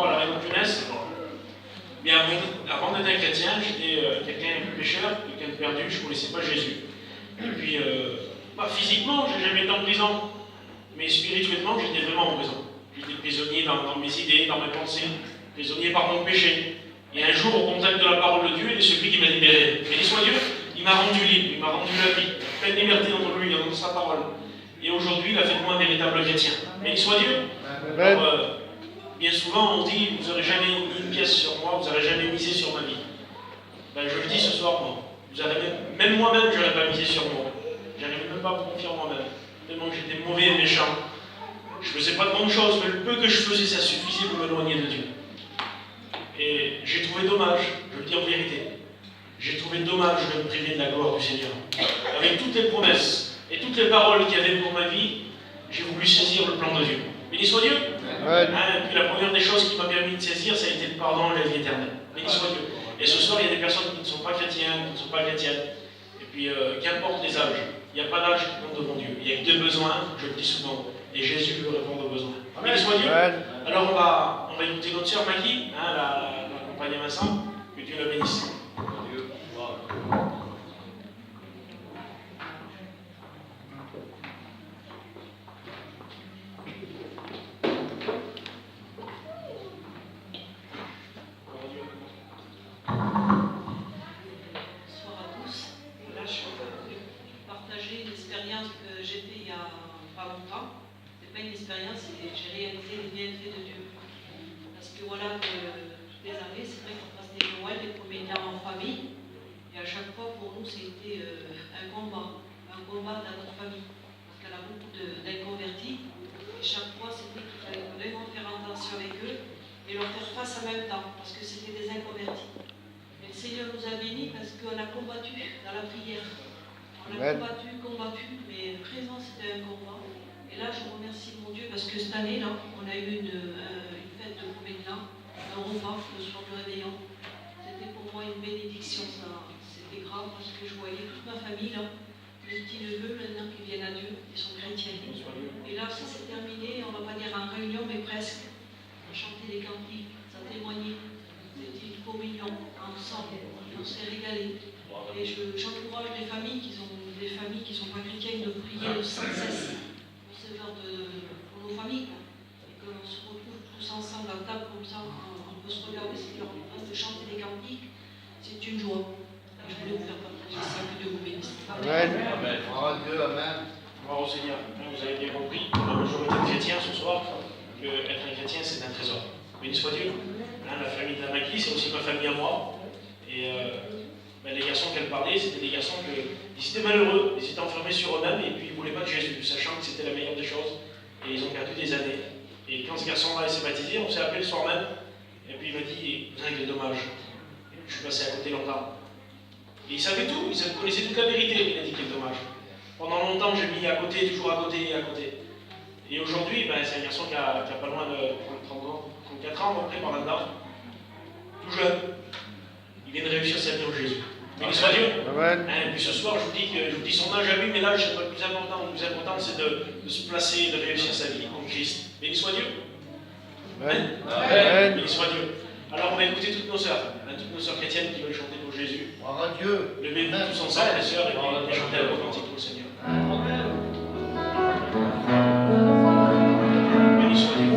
rapport à la raison de jeunesse, bien avant d'être un chrétien, j'étais quelqu'un de pécheur, quelqu'un de perdu, je ne connaissais pas Jésus. Et puis, physiquement, je n'ai jamais été en prison, mais spirituellement, j'étais vraiment en prison. J'étais prisonnier dans mes idées, dans mes pensées, prisonnier par mon péché. Et un jour, au contact de la parole de Dieu, il est celui qui m'a libéré. Béni soit Dieu, il m'a rendu libre, il m'a rendu la vie, pleine liberté dans lui, dans sa parole. Et aujourd'hui, il a fait de moi un véritable chrétien. Béni soit Dieu. Alors, bien souvent, on dit, vous n'aurez jamais mis une pièce sur moi, vous n'aurez jamais misé sur ma vie. Ben, je le dis ce soir, moi. Même moi-même, je n'aurais pas misé sur moi. Je n'arrivais même pas à me confier en moi-même. Tellement que j'étais mauvais et méchant. Je ne faisais pas de bonnes choses, mais le peu que je faisais, ça suffisait pour m'éloigner de Dieu. Et j'ai trouvé dommage, je le dis en vérité, j'ai trouvé dommage de me priver de la gloire du Seigneur. Avec toutes les promesses et toutes les paroles qu'il y avait pour ma vie, j'ai voulu saisir le plan de Dieu. Béni soit Dieu. Ouais. Et puis la première des choses qui m'a permis de saisir, ça a été le pardon et la vie éternelle. Béni soit Dieu. Et ce soir, il y a des personnes qui ne sont pas chrétiennes, qui ne sont pas chrétiennes. Et puis, qu'importe les âges, il n'y a pas d'âge qui compte devant Dieu. Il n'y a que deux besoins, je le dis souvent, et Jésus veut répondre aux besoins. Béni soit Dieu. Ouais. Alors on va écouter notre sœur Maggie, la compagne de Vincent, que Dieu la bénisse. Une expérience et j'ai réalisé les bienfaits de Dieu. Parce que voilà, toutes les années, c'est vrai qu'on passe des Noëls, les premiers temps en famille, et à chaque fois pour nous c'était un combat dans notre famille. Parce qu'elle a beaucoup d'inconvertis, et chaque fois c'était qu'il fallait vraiment faire attention avec eux et leur faire face en même temps, parce que c'était des inconvertis. Mais le Seigneur nous a bénis parce qu'on a combattu dans la prière. On a combattu, mais vraiment c'était un combat. Et là, je remercie mon Dieu parce que cette année-là, on a eu une fête de Comédien, un repas le soir du réveillon. C'était pour moi une bénédiction, ça. C'était grave parce que je voyais toute ma famille là, mes petits neveux maintenant qui viennent à Dieu, ils sont chrétiens. Et là, ça s'est terminé, on ne va pas dire en réunion, mais presque. On a chanté des cantiques, ça témoignait. C'était une communion ensemble, on s'est régalé. Et j'encourage les familles qui sont pas chrétiennes de prier sans cesse. Pour nos familles, quoi. Et qu'on se retrouve tous ensemble à table comme ça, on peut se regarder, c'est en train de chanter des cantiques, c'est une joie. Et je voulais vous faire partager ça, que Dieu vous bénisse. Amen. Amen. Gloire à Dieu, amen. Gloire au Seigneur. Vous avez bien compris, pour la majorité de chrétiens ce soir, que être un chrétien c'est un trésor. Béni soit Dieu. La famille de la Maggie, c'est aussi ma famille à moi. Et les garçons qu'elle parlait, c'était des garçons qui étaient malheureux, ils étaient enfermés sur eux-mêmes et puis ils ne voulaient pas de Jésus, sachant que c'était la meilleure des choses. Et ils ont perdu des années. Et quand ce garçon-là s'est baptisé, on s'est appelé le soir même. Et puis il m'a dit, vous avez dommage. Je suis passé à côté longtemps. Et il savait tout, il connaissait toute la vérité, il a dit quel dommage. Pendant longtemps, j'ai mis à côté, toujours à côté et à côté. Et aujourd'hui, c'est un garçon qui a pas loin de 34 ans, à peu près, par là-dedans. Tout jeune. Il vient de réussir sa vie en Jésus. Béni soit Dieu. Et puis ce soir, je vous dis son âge à lui, mais l'âge, c'est pas le plus important. Le plus important, c'est de se placer, de réussir sa vie en Christ. Béni soit Dieu. Amen. Amen. Béni soit Dieu. Alors, on va écouter toutes nos sœurs chrétiennes qui veulent chanter pour Jésus. Gloire à Dieu. Levez-vous tous ensemble, les sœurs, et puis chantez la cantique pour le Seigneur. Béni soit Dieu.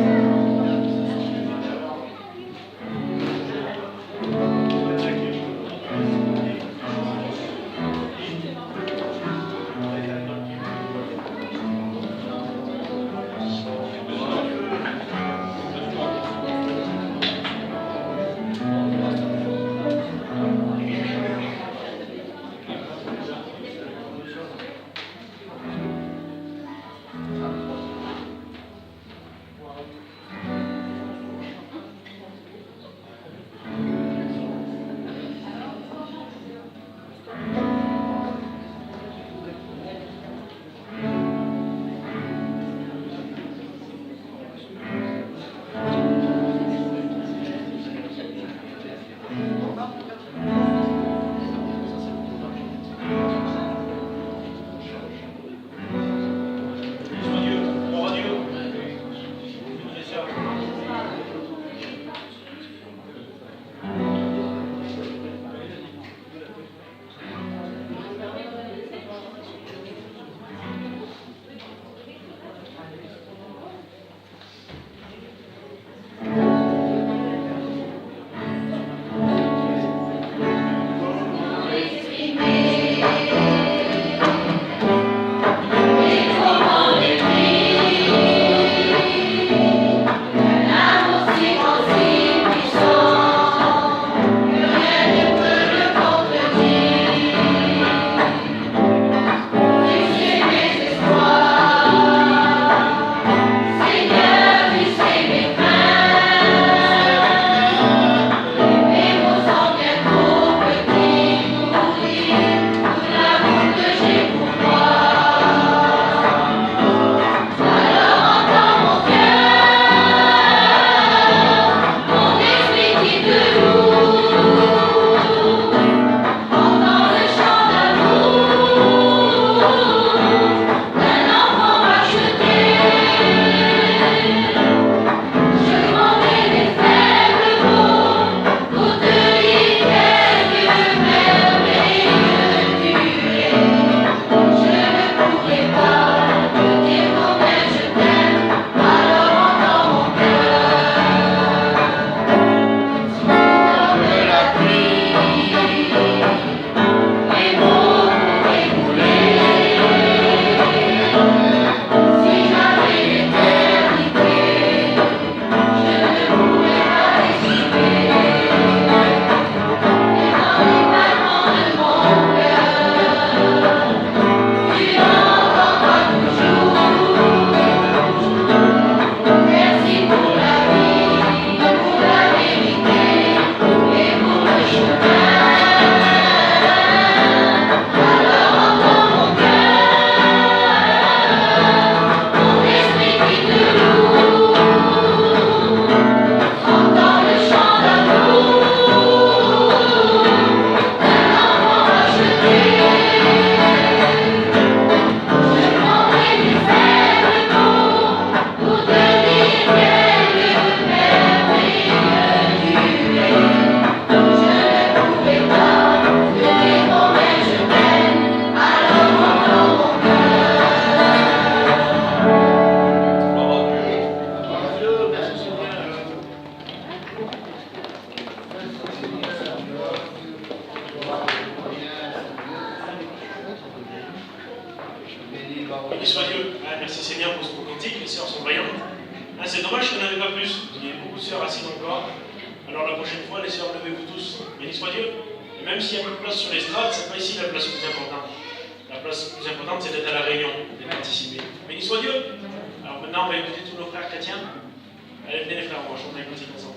prochaine fois, les sœurs, levez-vous tous. Béni soit Dieu. Et même s'il y a peu de place sur l'estrade, c'est pas ici la place plus importante. La place plus importante, c'est d'être à la réunion, de participer. Béni soit Dieu. Alors maintenant, on va écouter tous nos frères chrétiens. Allez, venez les frères, on va chanter une musique ensemble.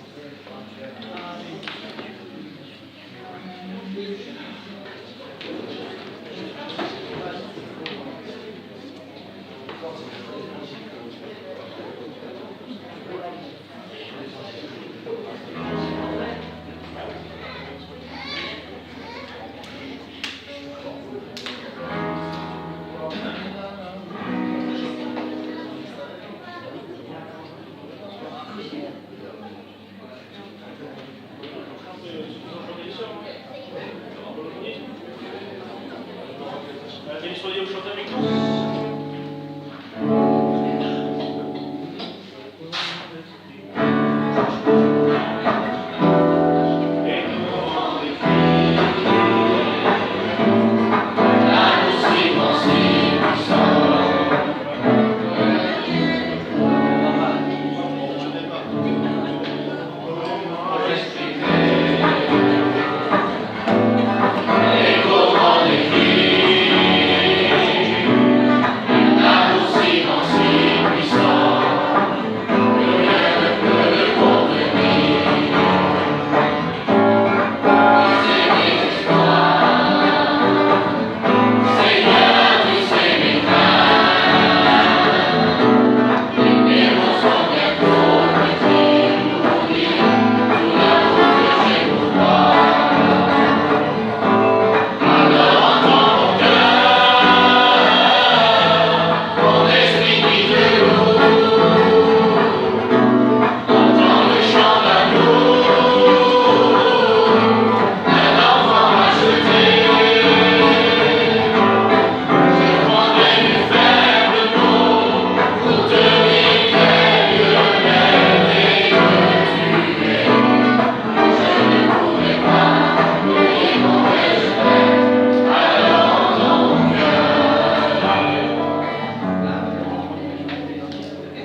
Béni soit Dieu, vous chantez avec nous.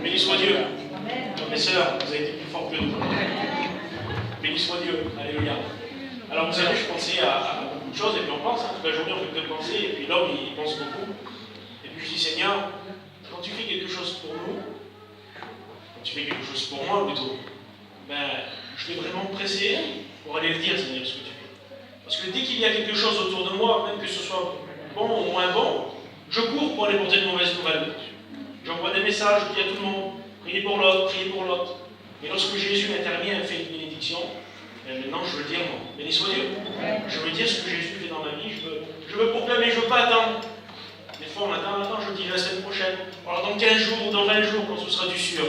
Béni soit Dieu. Mes sœurs, vous avez été plus forts que nous. Béni soit Dieu. Alléluia. Alors vous savez, je pensais à beaucoup de choses, et puis on pense, toute la journée on fait que penser, et puis l'homme il pense beaucoup. Et puis je dis, Seigneur, quand tu fais quelque chose pour nous, quand tu fais quelque chose pour moi plutôt, ben, je vais vraiment me presser pour aller le dire, Seigneur, ce que tu fais. Parce que dès qu'il y a quelque chose autour de moi, même que ce soit bon ou moins bon, je cours pour aller porter de mauvaises nouvelles. J'envoie des messages, je dis à tout le monde, priez pour l'autre, priez pour l'autre. Et lorsque Jésus intervient et fait une bénédiction, maintenant je veux dire, moi, béni soit Dieu. Je veux dire ce que Jésus fait dans ma vie, je veux proclamer, je ne veux pas attendre. Des fois on attend, je dis la semaine prochaine, alors dans 15 jours ou dans 20 jours, quand ce sera du sûr.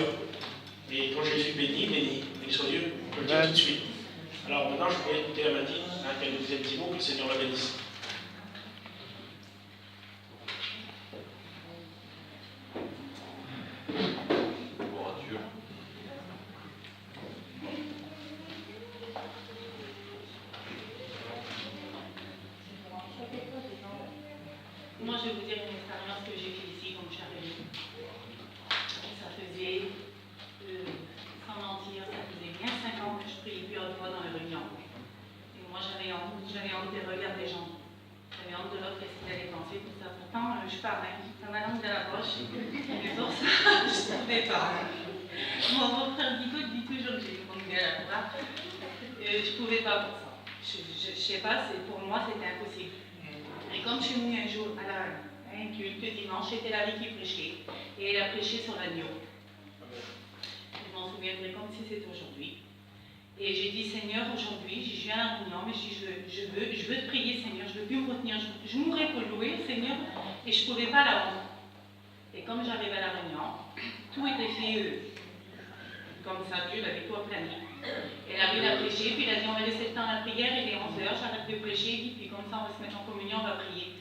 Et quand Jésus bénit, béni soit Dieu, je le dis tout de suite. Alors maintenant je pourrais écouter la Madine, qu'elle nous dise un petit mot, que le Seigneur la bénisse. Moi, je vais vous dire une expérience que j'ai faite ici, comme je suis arrivée. Ça faisait, sans mentir, ça faisait bien 5 ans que je priais plus haute voix dans les réunions. Et moi, j'avais honte des regards des gens. J'avais honte de l'autre, qu'est-ce qu'ils allaient penser, tout ça. Pourtant, je parle, hein, dans ma langue de la poche. Mais pour ça, je ne pouvais pas. Mon beau-frère Guido dit toujours que j'ai une langue de la poche. Je ne pouvais pas pour ça. Je ne sais pas, pour moi, c'était impossible. Et comme je suis venue un jour à un culte dimanche, c'était la vie qui prêchait. Et elle a prêché sur l'agneau. Je m'en souviendrai comme si c'était aujourd'hui. Et j'ai dit, Seigneur, aujourd'hui, je viens à la réunion, mais je veux te prier, Seigneur, je ne veux plus me retenir. Je mourrais pour louer, Seigneur, et je ne pouvais pas la rendre. Et comme j'arrivais à la réunion, tout était fait comme ça, Dieu l'avait tout plané. Elle arrive à prêcher, puis elle a dit, on va laisser le temps à la prière, il est 11h, j'arrête de prêcher, puis comme ça, on va se mettre en communion, on va prier.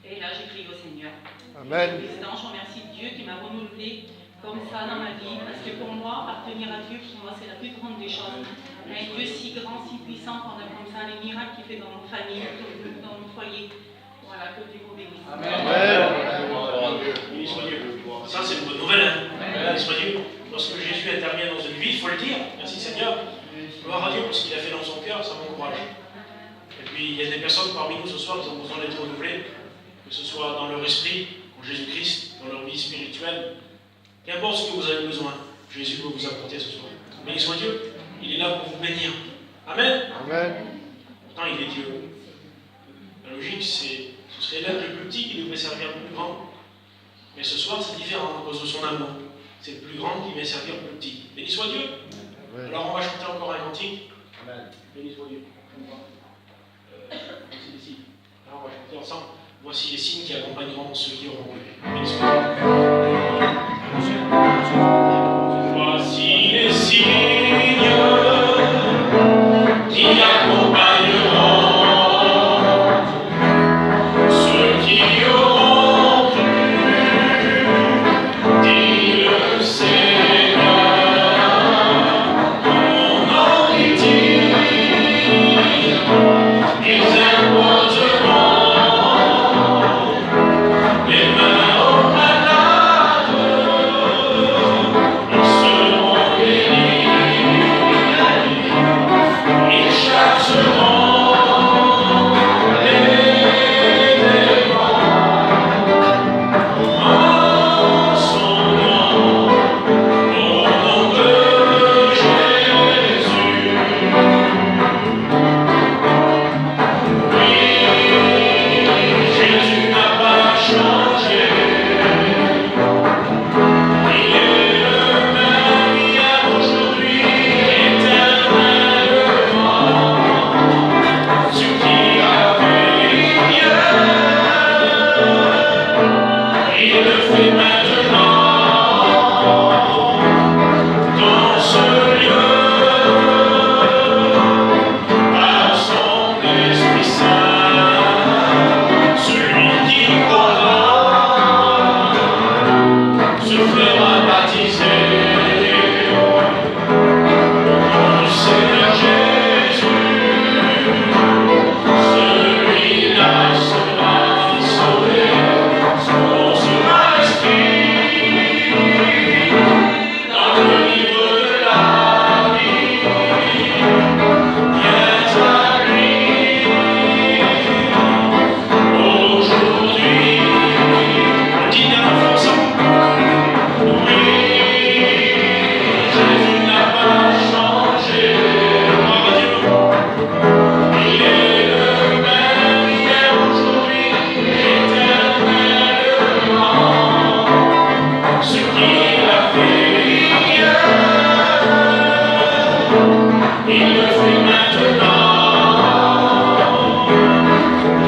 Et là, j'ai prié au Seigneur. Amen. Président, je remercie Dieu qui m'a renouvelé comme ça dans ma vie, parce que pour moi, appartenir à Dieu, pour moi, c'est la plus grande des choses. Un Dieu si grand, si puissant, qu'on a comme ça les miracles qu'il fait dans nos familles, dans nos foyers. Voilà, que Dieu vous bénisse. Amen. Béni soit Dieu. Ça, c'est une bonne nouvelle, hein. Béni soit Dieu. Lorsque Jésus intervient dans une vie, il faut le dire. Merci Seigneur. Gloire à Dieu pour ce qu'il a fait dans son cœur, ça m'encourage. Et puis il y a des personnes parmi nous ce soir qui ont besoin d'être renouvelées, que ce soit dans leur esprit, en Jésus-Christ, dans leur vie spirituelle. Qu'importe ce que vous avez besoin, Jésus peut vous apporter ce soir. Béni soit Dieu, il est là pour vous bénir. Amen. Amen. Pourtant il est Dieu. La logique, ce serait l'être le plus petit qui devrait servir le plus grand. Mais ce soir, c'est différent à cause de son amour. C'est le plus grand qui vient servir le plus petit. Béni soit Dieu. Amen. Alors on va chanter encore un cantique. Amen. Béni soit Dieu. C'est ici. Alors on va chanter ensemble. Voici les signes qui accompagneront ceux qui auront cru. Béni soit Dieu. Voici les signes qui accompagneront ceux qui auront cru, dit le Seigneur. Mon nom est dit, ils imposeront les mains aux malades, ils seront bénis, ils chasseront les démons en son nom, au nom de Jésus. Oui, Jésus n'a pas changé. Il est le même hier, aujourd'hui, éternellement. Ce qui a fait hier, il le fait maintenant. Dans ce lieu, par son Esprit Saint, celui qui croira se fera baptiser au nom du Seigneur Jésus. Celui-là sera sauvé, son sera inscrit dans le livre de la vie. Viens à lui aujourd'hui. On dit bien ensemble. Oui, Jésus n'a pas changé. Gloire à Dieu. Il est le même hier, aujourd'hui, éternellement. Ce qu'il a fait hier, il le fait maintenant.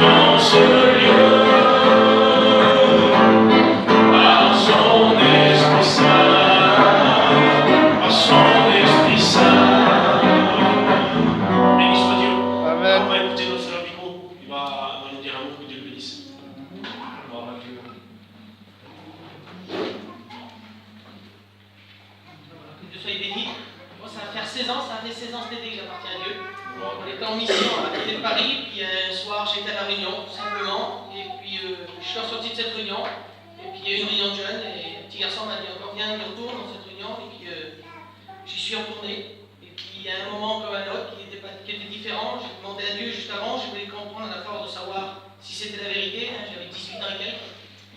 Dans ce lieu, par son Esprit Saint, par son Esprit Saint. Béni soit Dieu. Amen. On va écouter notre frère Bico. Il va nous dire un mot, que Dieu le bénisse. Gloire à Dieu. Que Dieu soit béni. Moi, ça va faire 16 ans, ça fait 16 ans cet été que j'appartiens à Dieu. On était en mission à côté de Paris, puis un soir j'étais à la réunion, tout simplement, et puis je suis ressorti de cette réunion, et puis il y a eu une réunion de jeunes, et un petit garçon m'a dit encore viens, il retourne dans cette réunion, et puis j'y suis retourné, et puis il y a un moment comme un autre qui était différent, j'ai demandé à Dieu juste avant, je voulais comprendre à la force de savoir si c'était la vérité, hein, j'avais 18 ans et quelques,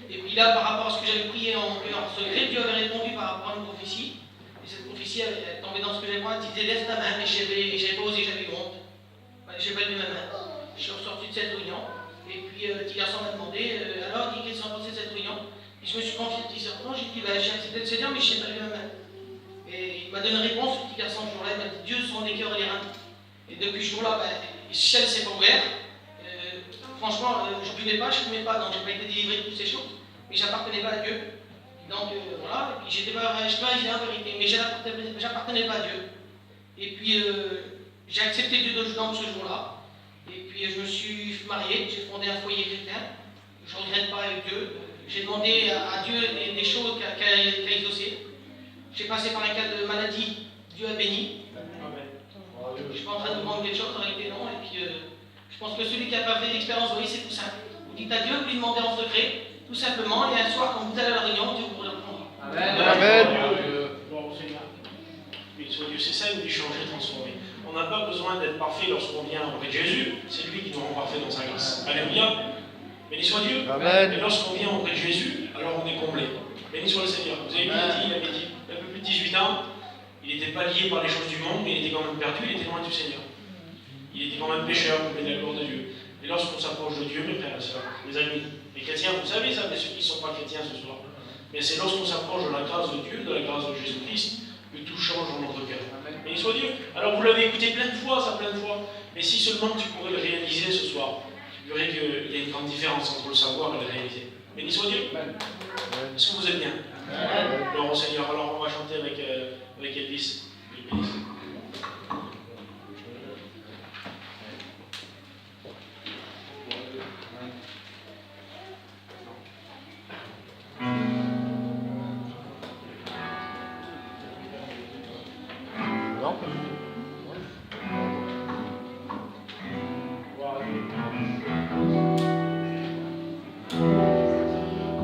et puis là par rapport à ce que j'avais prié en mon cœur en secret, Dieu avait répondu par rapport à une prophétie. Et cette prophétie, elle tombait dans ce que j'avais moi, elle disait lève ta main, mais j'avais pas osé, j'avais honte. J'ai pas levé ma main. Je suis ressorti de cette réunion, et puis le petit garçon m'a demandé alors, dis, qu'est-ce que tu as pensé de cette réunion? Et je me suis confié de 10 heures. J'ai dit j'ai accepté de se dire, mais je n'ai pas levé ma main. Et il m'a donné une réponse, ce petit garçon, ce jour-là, il m'a dit Dieu sonde les cœurs et les reins. Et depuis ce jour-là, le ciel s'est pas ouvert. Franchement, je ne buvais pas, je ne fumais pas, donc je n'ai pas été délivré de toutes ces choses, mais j'appartenais pas à Dieu. Donc voilà, et puis je disais en vérité, mais j'appartenais pas à Dieu. Et puis j'ai accepté Dieu dans ce jour-là. Et puis je me suis marié, j'ai fondé un foyer chrétien. Je ne regrette pas avec Dieu. J'ai demandé à Dieu des choses qu'a exaucées. J'ai passé par un cas de maladie, Dieu a béni. Je ne suis pas en train de vous vendre quelque chose, en réalité non. Et puis je pense que celui qui n'a pas fait l'expérience, vous voyez, c'est tout simple. Vous dites à Dieu, vous lui demandez en secret, tout simplement, et un soir, quand vous allez à la réunion, Dieu vous répondra. Amen. Gloire au Seigneur. Béni soit Dieu, c'est ça, il veut changer, transformer. on n'a pas besoin d'être parfait lorsqu'on vient auprès de Jésus, c'est lui qui nous rend parfait dans sa grâce. Alléluia. Béni soit Dieu. Amen. Et lorsqu'on vient auprès de Jésus, alors on est comblé. Béni soit le Seigneur. Vous avez vu, il avait dit, un peu plus de 18 ans, il n'était pas lié par les choses du monde, mais il était quand même perdu, il était loin du Seigneur. Il était quand même pécheur, mais de la gloire de Dieu. Et lorsqu'on s'approche de Dieu, mes frères et sœurs, mes amis, les chrétiens, vous savez ça, mais ceux qui ne sont pas chrétiens ce soir, mais c'est lorsqu'on s'approche de la grâce de Dieu, de la grâce de Jésus-Christ, que tout change dans notre cœur. Béni soit Dieu. Alors vous l'avez écouté plein de fois, ça plein de fois, mais si seulement tu pourrais le réaliser ce soir, tu verrais qu'il y a une grande différence entre le savoir et le réaliser. Béni soit Dieu. Est-ce que vous êtes bien? Alors, Seigneur, alors on va chanter avec Elvis.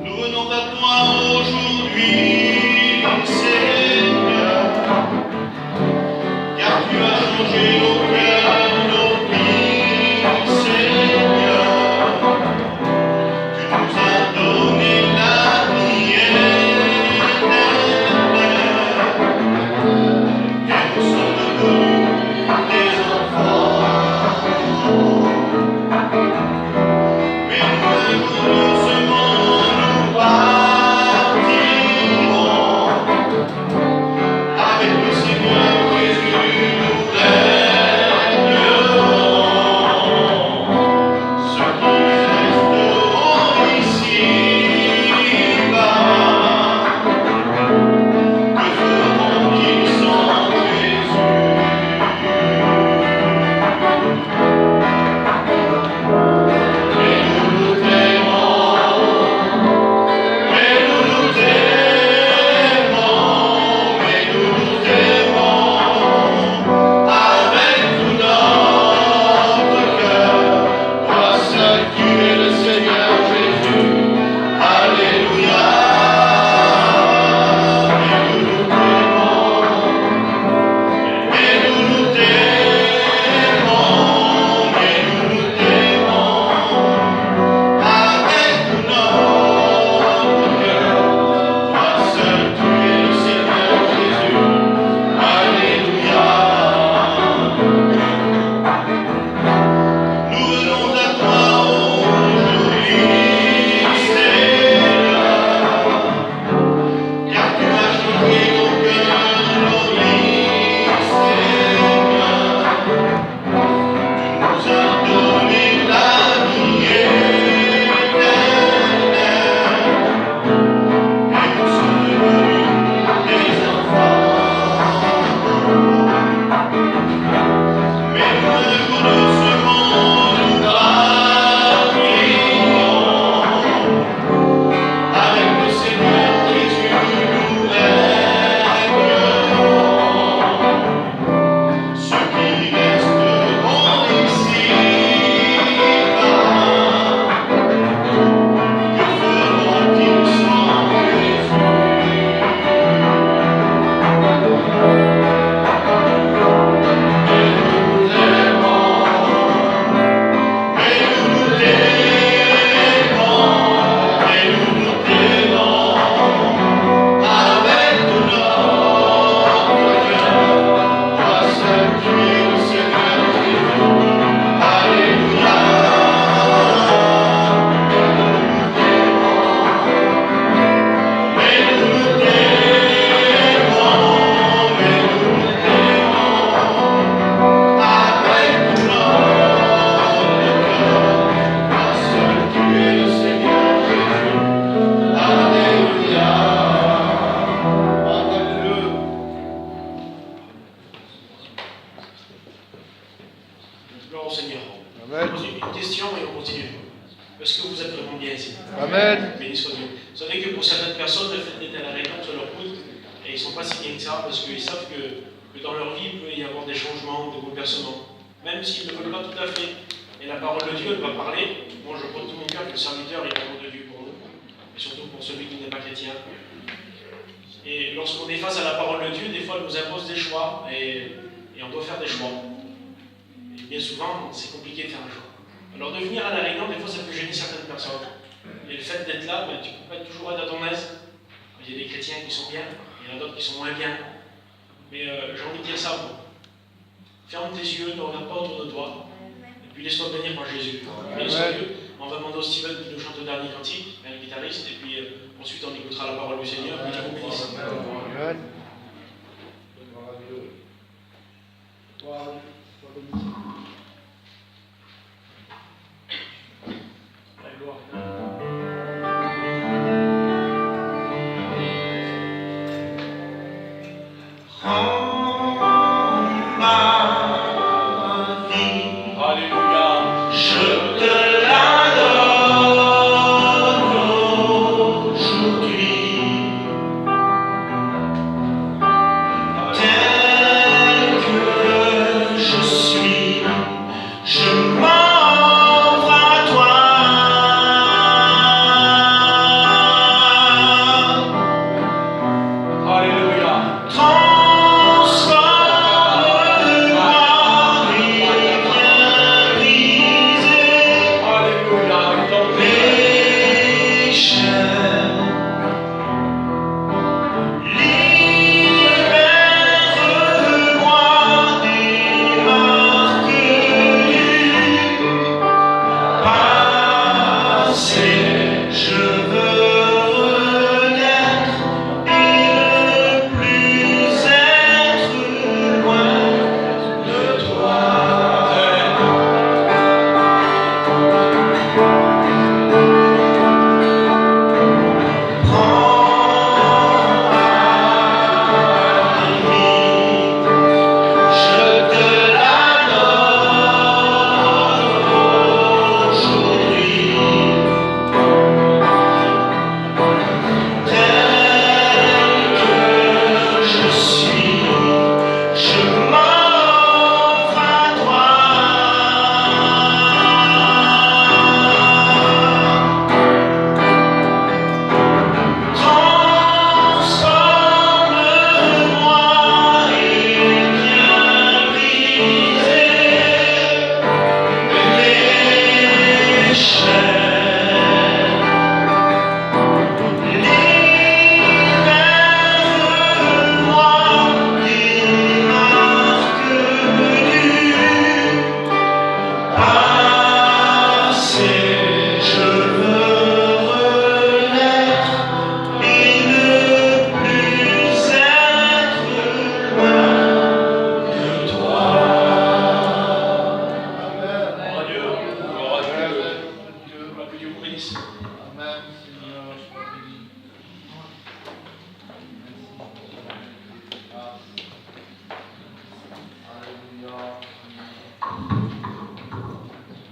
Nous venons à toi aujourd'hui, Seigneur, car tu as changé nos cœurs, nos vies, Seigneur. Tu nous as donné la vie éternelle, et nous sommes devenus des enfants. Mais un jour de ce monde nous partirons avec le Seigneur Jésus, nous régnerons. Ceux qui resteront ici-bas, que feront-ils sans Jésus? Mais nous nous t'aimons, mais nous nous t'aimons, mais nous nous t'aimons avec tout notre cœur. Toi seul, tu es le Seigneur Jésus. Alléluia. Mais nous nous t'aimons, mais nous nous t'aimons, mais nous nous t'aimons avec tout notre cœur. Toi seul, tu es le Seigneur Jésus. Alléluia. Nous venons à toi aujourd'hui, Seigneur, car tu as changé nos cœurs, nos vies, Seigneur. Tu nous as donné la vie éternelle, et nous sommes devenus des enfants. Mais un jour de ce monde nous partirons avec le Seigneur Jésus, nous régnerons. Ceux qui resteront ici-bas, que feront-ils sans Jésus? Mais nous nous t'aimons, mais nous nous t'aimons avec tout notre cœur. Toi seul, tu es le Seigneur Jésus. Alléluia. Mais nous nous t'aimons, mais nous nous t'aimons avec tout notre cœur. Toi seul, tu es le Seigneur Jésus. Alléluia. Gloire au Seigneur. Amen. Je pose une question et on continue. Est-ce que vous êtes vraiment bien ici? Amen. Béni soit Dieu. Vous savez que pour certaines personnes, le fait d'être à la réunion sur leur coude, et ils ne sont pas si bien que ça, parce qu'ils savent que dans leur vie, il peut y avoir des changements, des bouleversements, même s'ils ne veulent pas tout à fait. Et la parole de Dieu, elle va parler. Moi, je crois de tout mon cœur que le serviteur est l'amour de Dieu pour nous, et surtout pour celui qui n'est pas chrétien. Et lorsqu'on est face à la parole de Dieu, des fois, elle nous impose des choix, et on doit faire des choix. bien souvent, c'est compliqué de faire un choix. Alors de venir à la réunion, des fois, ça peut gêner certaines personnes. Et le fait d'être là, tu ne peux pas toujours être à ton aise. Il y a des chrétiens qui sont bien, il y en a d'autres qui sont moins bien. Mais j'ai envie de dire ça, moi. Ferme tes yeux, ne regarde pas autour de toi. Et puis laisse-toi bénir par Jésus. Bien sérieux. On va demander au Steven qui nous chante le dernier cantique, un guitariste, et puis ensuite on écoutera la parole du Seigneur. Et Dieu vous bénisse. Amen.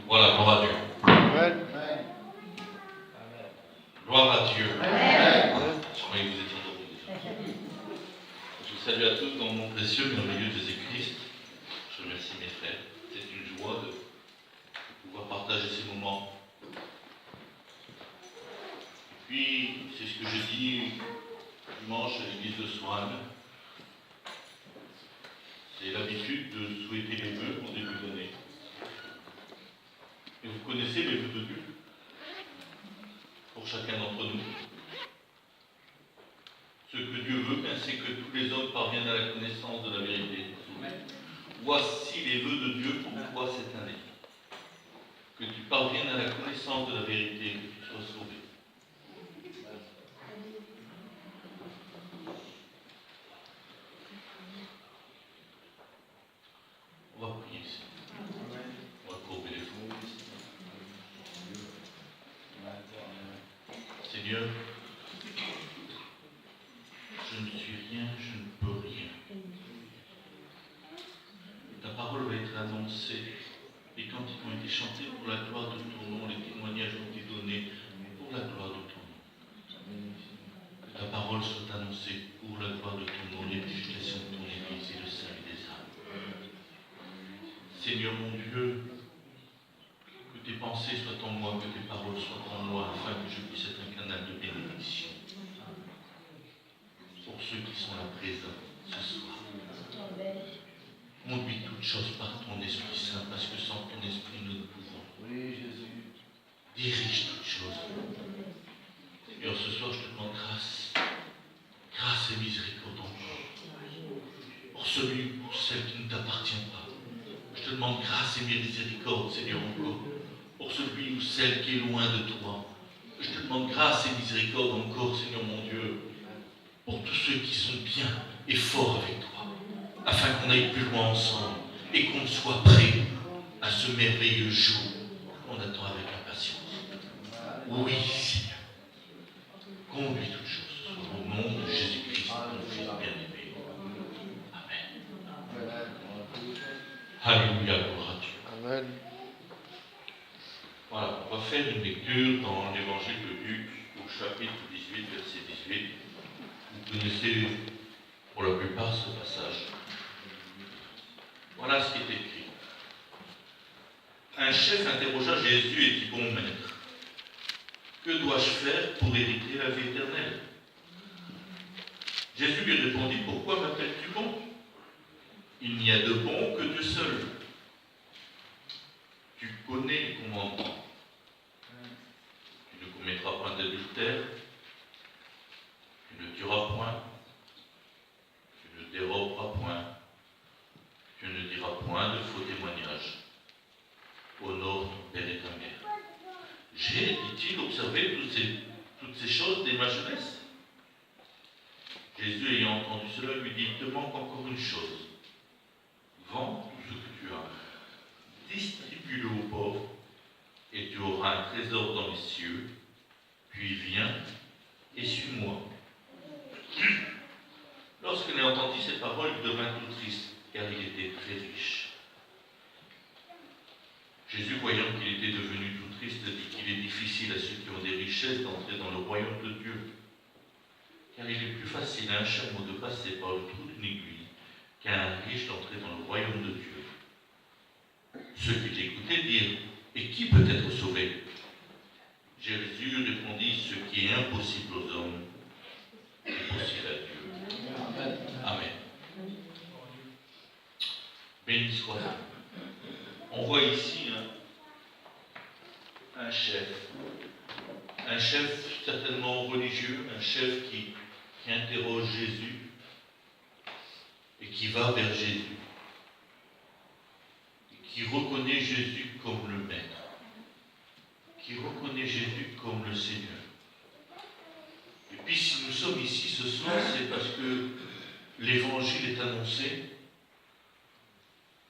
Voilà, gloire à Dieu. Amen. Gloire à Dieu. Je croyais que vous étiez endormis. Je vous salue à tous dans le nom précieux et merveilleux de Jésus-Christ. Je remercie mes frères. C'est une joie de pouvoir partager ces moments. Et puis, c'est ce que je dis dimanche à l'église de Swann. C'est l'habitude de souhaiter les vœux en début d'année. Et vous connaissez les vœux de Dieu pour chacun d'entre nous. Ce que Dieu veut, c'est que tous les hommes parviennent à la connaissance de la vérité. Voici les vœux de Dieu pour toi cette année. Que tu parviennes à la connaissance de la vérité, que tu sois sauvé. On va prier ici. On va courber les fous. Seigneur, je ne suis rien, je ne peux rien. Ta parole va être annoncée. Les cantiques ont été chantés pour la gloire de ton nom, les témoignages ont été donnés pour la gloire de ton nom. Que ta parole soit annoncée pour la gloire de ton nom, l'édification de ton Église et le salut des âmes. Seigneur mon Dieu, que tes pensées soient en moi, que tes paroles soient en moi, afin que je puisse être un canal de bénédiction pour ceux qui sont là présents ce soir. Conduis toutes choses par ton Esprit Saint, parce que demande grâce et miséricorde, Seigneur, encore, pour celui ou celle qui est loin de toi. Je te demande grâce et miséricorde encore, Seigneur mon Dieu, pour tous ceux qui sont bien et forts avec toi, afin qu'on aille plus loin ensemble et qu'on soit prêts à ce merveilleux jour qu'on attend avec impatience. Oui, Seigneur, conduis toutes choses au nom de Jésus-Christ, ton Fils bien-aimé. Amen. Alléluia, gloire à Dieu. Amen. Voilà, on va faire une lecture dans l'évangile de Luc, au chapitre 18, verset 18. Vous connaissez pour la plupart ce passage. Voilà ce qui est écrit. Un chef interrogea Jésus et dit, bon maître, que dois-je faire pour hériter la vie éternelle? Jésus lui répondit, pourquoi m'appelles-tu bon? Il n'y a de bon que Dieu seul. Tu connais les commandements. Tu ne commettras point d'adultère. Tu ne tueras point. Tu ne déroberas point. Tu ne diras point de faux témoignages. Honore ton père et ta mère. J'ai, dit-il, observé toutes ces choses dès ma jeunesse. Jésus, ayant entendu cela, lui dit, il te manque encore une chose. Vends tout ce que tu as, distribue-le aux pauvres, et tu auras un trésor dans les cieux, puis viens et suis-moi. Lorsqu'il a entendu ces paroles, il devint tout triste, car il était très riche. Jésus, voyant qu'il était devenu tout triste, dit qu'il est difficile à ceux qui ont des richesses d'entrer dans le royaume de Dieu. Car il est plus facile à un chameau de passer par le trou d'une aiguille qu'à un riche d'entrer dans le royaume de Dieu. Ceux qui l'écoutaient dirent, et qui peut être sauvé? Jésus répondit, ce qui est impossible aux hommes est possible à Dieu. Amen. Béni soit Dieu. On voit ici un chef certainement religieux, un chef qui interroge Jésus et qui va vers Jésus, et qui reconnaît Jésus comme le Maître, qui reconnaît Jésus comme le Seigneur. Et puis si nous sommes ici ce soir, c'est parce que l'Évangile est annoncé,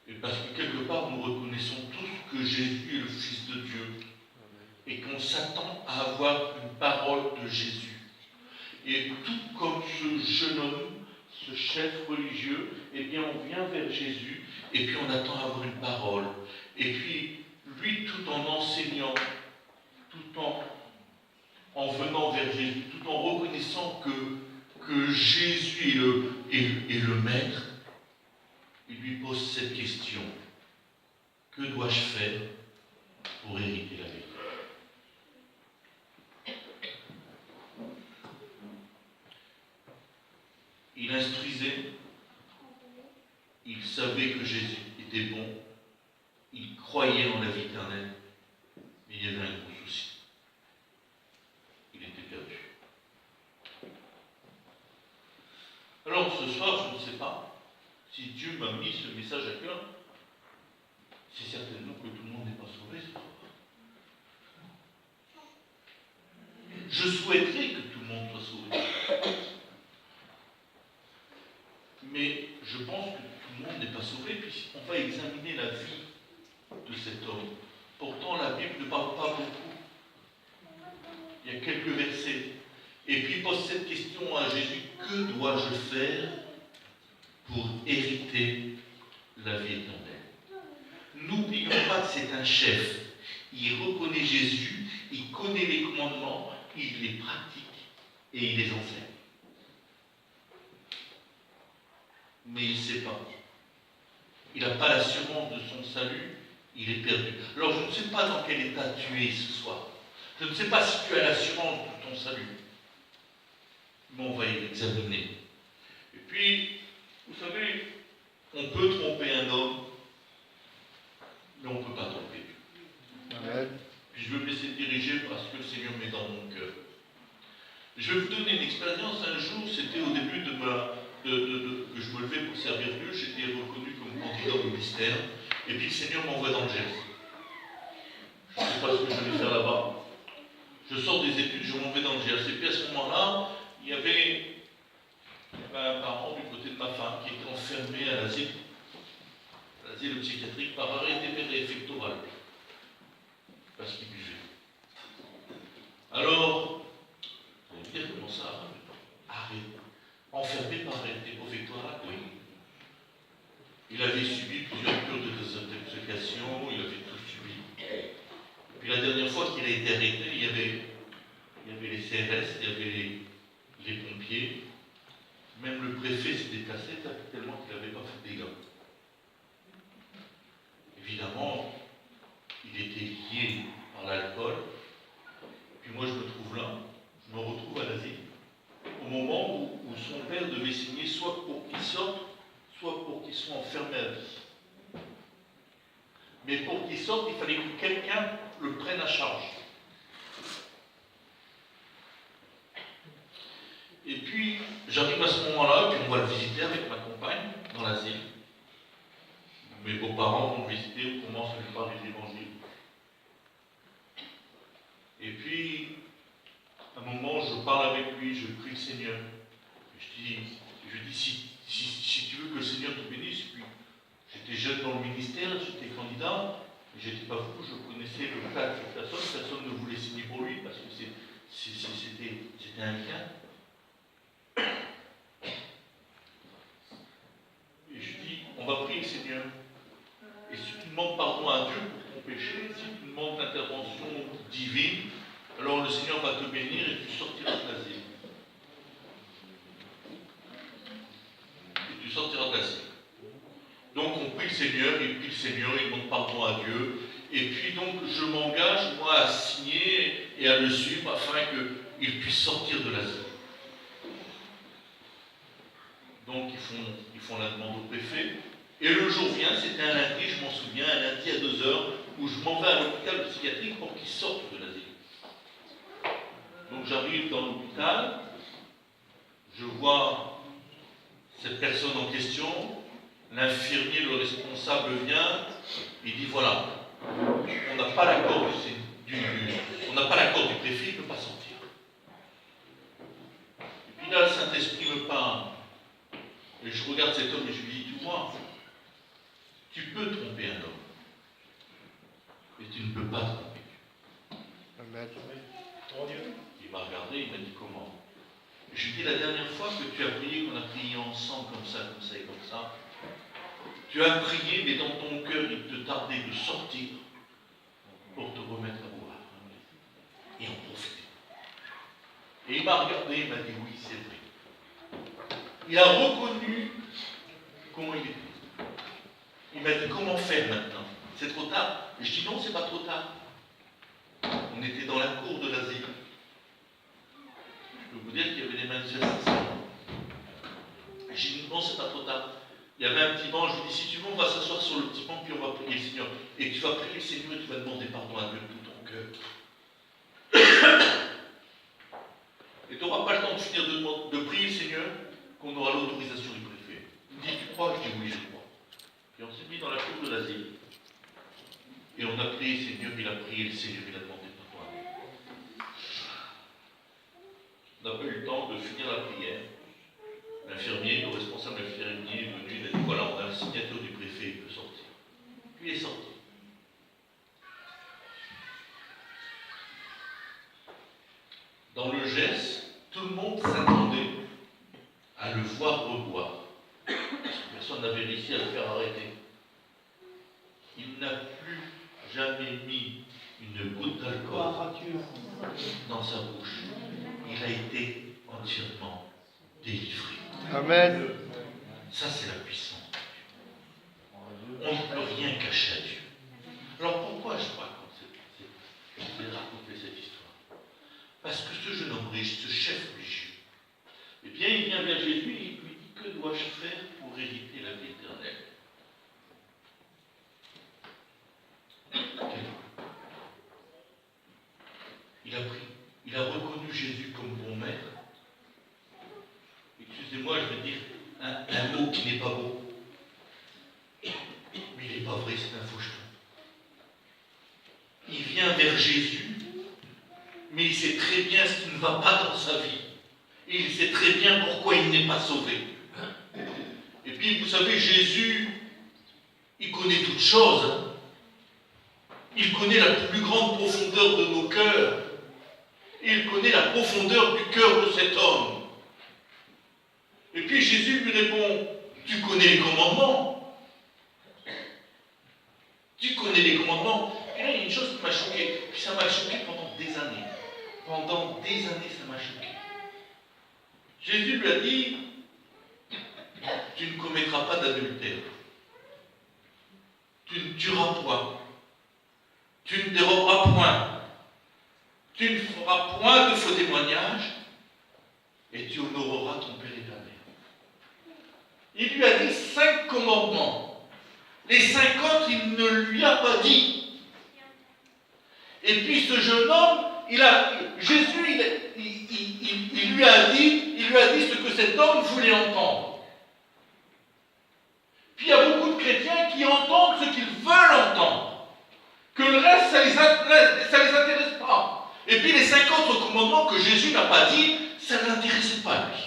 et parce que quelque part nous reconnaissons tous que Jésus est le Fils de Dieu, et qu'on s'attend à avoir une parole de Jésus. Et tout comme ce jeune homme, ce chef religieux, eh bien on vient vers Jésus, et puis on attend à avoir une parole. Et puis lui, tout en enseignant, tout en venant vers Jésus, tout en reconnaissant que Jésus est le Maître, il lui pose cette question. Que dois-je faire pour hériter la vie? Il instruisait, il savait que Jésus était bon, il croyait en la vie éternelle, mais il y avait un gros souci. Il était perdu. Alors ce soir, je ne sais pas si Dieu m'a mis ce message à cœur, c'est certainement que tout le monde n'est pas sauvé ce soir. Je souhaiterais que tout le monde soit sauvé. Mais je pense que tout le monde n'est pas sauvé, puisqu'on va examiner la vie de cet homme. Pourtant, la Bible ne parle pas beaucoup. Il y a quelques versets. Et puis il pose cette question à Jésus, que dois-je faire pour hériter la vie éternelle? N'oublions pas que c'est un chef. Il reconnaît Jésus, il connaît les commandements, il les pratique et il les enseigne. Mais il ne sait pas. Il n'a pas l'assurance de son salut, il est perdu. Alors je ne sais pas dans quel état tu es ce soir. Je ne sais pas si tu as l'assurance de ton salut. Mais on va l'examiner. Et puis, vous savez, on peut tromper un homme, mais on ne peut pas tromper Dieu. Amen. Puis je veux me laisser diriger parce que le Seigneur met dans mon cœur. Je vais vous donner une expérience. Un jour, c'était au début que je me levais pour servir Dieu, j'étais reconnu comme candidat au ministère. Et puis le Seigneur m'envoie dans le Gers. Je ne sais pas ce que je vais faire là-bas. Je sors des études, je m'en vais dans le Gers. Et puis à ce moment-là, il y avait un parent du côté de ma femme qui était enfermé à l'asile psychiatrique par arrêt réfectoral. Parce qu'il buvait. Alors, vous allez me dire comment ça, arrêt, enfermé par arrêt réfectoral, oui. Il avait subi plusieurs cures de désintoxication, il avait tout subi. Puis la dernière fois qu'il a été arrêté, il y avait les CRS, il y avait les pompiers, même le préfet s'est déplacé tellement qu'il n'avait pas fait de dégâts. Évidemment, il était lié par l'alcool, puis moi je me trouve là, je me retrouve à l'asile, au moment où son père devait signer soit pour qu'il sorte, soit pour qu'il soit enfermé à vie. Mais pour qu'il sorte, il fallait que quelqu'un le prenne à charge. Et puis, j'arrive à ce moment-là, puis on va le visiter avec ma compagne dans l'asile. Mes beaux-parents vont le visiter, on commence à lui parler de l'évangile. Et puis, à un moment, je parle avec lui, je prie le Seigneur. Je dis si tu veux que le Seigneur te bénisse, puis j'étais jeune dans le ministère, j'étais candidat, mais j'étais pas fou, je connaissais le cas de cette personne ne voulait signer pour lui, parce que c'était un lien. Et je dis, on va prier le Seigneur. Et si tu demandes pardon à Dieu pour ton péché, si tu demandes l'intervention divine, alors le Seigneur va te bénir et tu sortiras de l'asile. Et tu sortiras de l'asile. Donc on prie le Seigneur, il demande pardon à Dieu. Et puis donc je m'engage, moi, à signer et à le suivre afin qu'il puisse sortir de l'asile. Donc ils font la demande au préfet. Et le jour vient, c'était un lundi, je m'en souviens, un lundi à 2h, où je m'en vais à l'hôpital psychiatrique pour qu'il sorte de l'asile. Donc j'arrive dans l'hôpital, je vois cette personne en question, l'infirmier, le responsable vient, il dit voilà, on n'a pas l'accord du préfet, il ne peut pas sortir. Et puis là, le Saint-Esprit me parle, et je regarde cet homme et je lui dis, tu vois, tu peux tromper un homme, mais tu ne peux pas tromper Dieu. Amen. Il m'a regardé, il m'a dit comment. Je lui ai dit la dernière fois que tu as prié, qu'on a prié ensemble comme ça et comme ça, tu as prié, mais dans ton cœur, il te tardait de sortir pour te remettre à boire et en profiter. Et il m'a regardé, il m'a dit oui, c'est vrai. Il a reconnu comment il était. Il m'a dit comment faire maintenant? C'est trop tard. Et je dis non, c'est pas trop tard. On était dans la cour de l'asile. Je peux vous dire qu'il y avait des manifestations. Et j'ai dit non, c'est pas trop tard. Il y avait un petit banc, je lui dis si tu veux, on va s'asseoir sur le petit banc, puis on va prier le Seigneur. Et tu vas prier le Seigneur et tu vas demander pardon à Dieu de tout ton cœur. Et tu n'auras pas le temps de finir de prier le Seigneur qu'on aura l'autorisation du préfet. Il me dit tu crois? Je dis oui, je crois. Et on s'est mis dans la cour de l'asile. Et on a prié le Seigneur, il a prié le Seigneur, il a demandé pardon à Dieu. On n'a pas eu le temps de finir la prière. L'infirmier, le responsable infirmier est venu, il a dit voilà, on a la signature du préfet, il peut sortir. Puis il est sorti. Dans le geste, tout le monde s'attendait à le voir reboire. Personne n'avait réussi à le faire arrêter. Il n'a plus jamais mis une goutte d'alcool dans sa bouche. Il a été entièrement délivré. Amen. Ça, c'est la puissance de Dieu. On ne peut rien cacher à Dieu. Alors pourquoi je vais raconter cette histoire? Parce que ce jeune homme riche, ce chef religieux, eh bien, il vient vers Jésus et il lui dit que dois-je faire pour hériter la vie éternelle? Il a reconnu Jésus comme bon maître. Excusez-moi, je vais dire un mot qui n'est pas beau. Mais il n'est pas vrai, c'est un vers Jésus, mais il sait très bien ce qui ne va pas dans sa vie. Et il sait très bien pourquoi il n'est pas sauvé. Et puis, vous savez, Jésus, il connaît toutes choses. Hein. Il connaît la plus grande profondeur de nos cœurs. Il connaît la profondeur du cœur de cet homme. Et puis Jésus lui répond, tu connais les commandements. Tu connais les commandements. Et là, il y a une chose qui m'a choqué. Puis ça m'a choqué pendant des années. Pendant des années, ça m'a choqué. Jésus lui a dit, tu ne commettras pas d'adultère. Tu ne tueras point. Tu ne déroberas point. Tu ne feras point de faux témoignages. Et tu honoreras ton père et ta mère. Il lui a dit 5 commandements. Les 50, il ne lui a pas dit. Et puis ce jeune homme, Jésus, il lui a dit ce que cet homme voulait entendre. Puis il y a beaucoup de chrétiens qui entendent ce qu'ils veulent entendre. Que le reste, ça les intéresse pas. Et puis les 50 autres commandements que Jésus n'a pas dit, ça ne l'intéressait pas lui.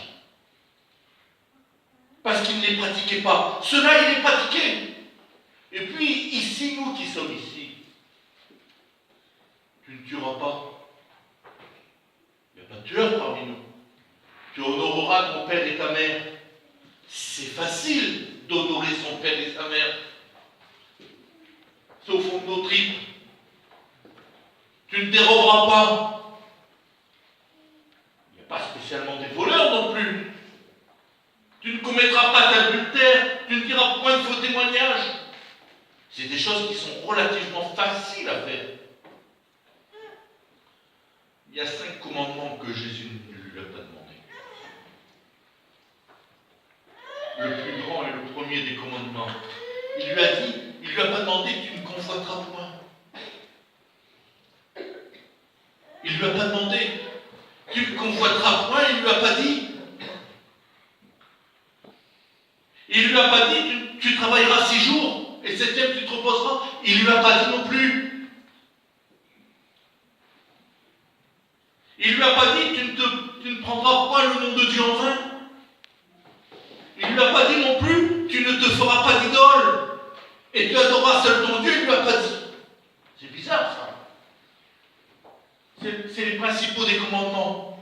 Parce qu'il ne les pratiquait pas. Cela, il les pratiquait. Et puis, ici, nous qui sommes ici, tu ne tueras pas. Il n'y a pas de tueur parmi nous. Tu honoreras ton père et ta mère. C'est facile d'honorer son père et sa mère. C'est au fond de nos tripes. Tu ne déroberas pas. Il n'y a pas spécialement des voleurs non plus. Tu ne commettras pas d'adultère. Tu ne diras point de faux témoignages. C'est des choses qui sont relativement faciles à faire. Il y a 5 commandements que Jésus ne lui a pas demandé. Le plus grand et le premier des commandements. Il lui a pas demandé, tu ne convoiteras point. Il lui a pas demandé, tu ne convoiteras point, il lui a pas dit. Il lui a pas dit, tu travailleras 6 jours, et le 7e tu te reposeras. Il lui a pas dit non plus. Il lui a pas dit, tu ne prendras point le nom de Dieu en vain. Il lui a pas dit non plus, tu ne te feras pas d'idole, et tu adoreras seul ton Dieu. Il lui a pas dit. C'est bizarre ça. C'est les principaux des commandements.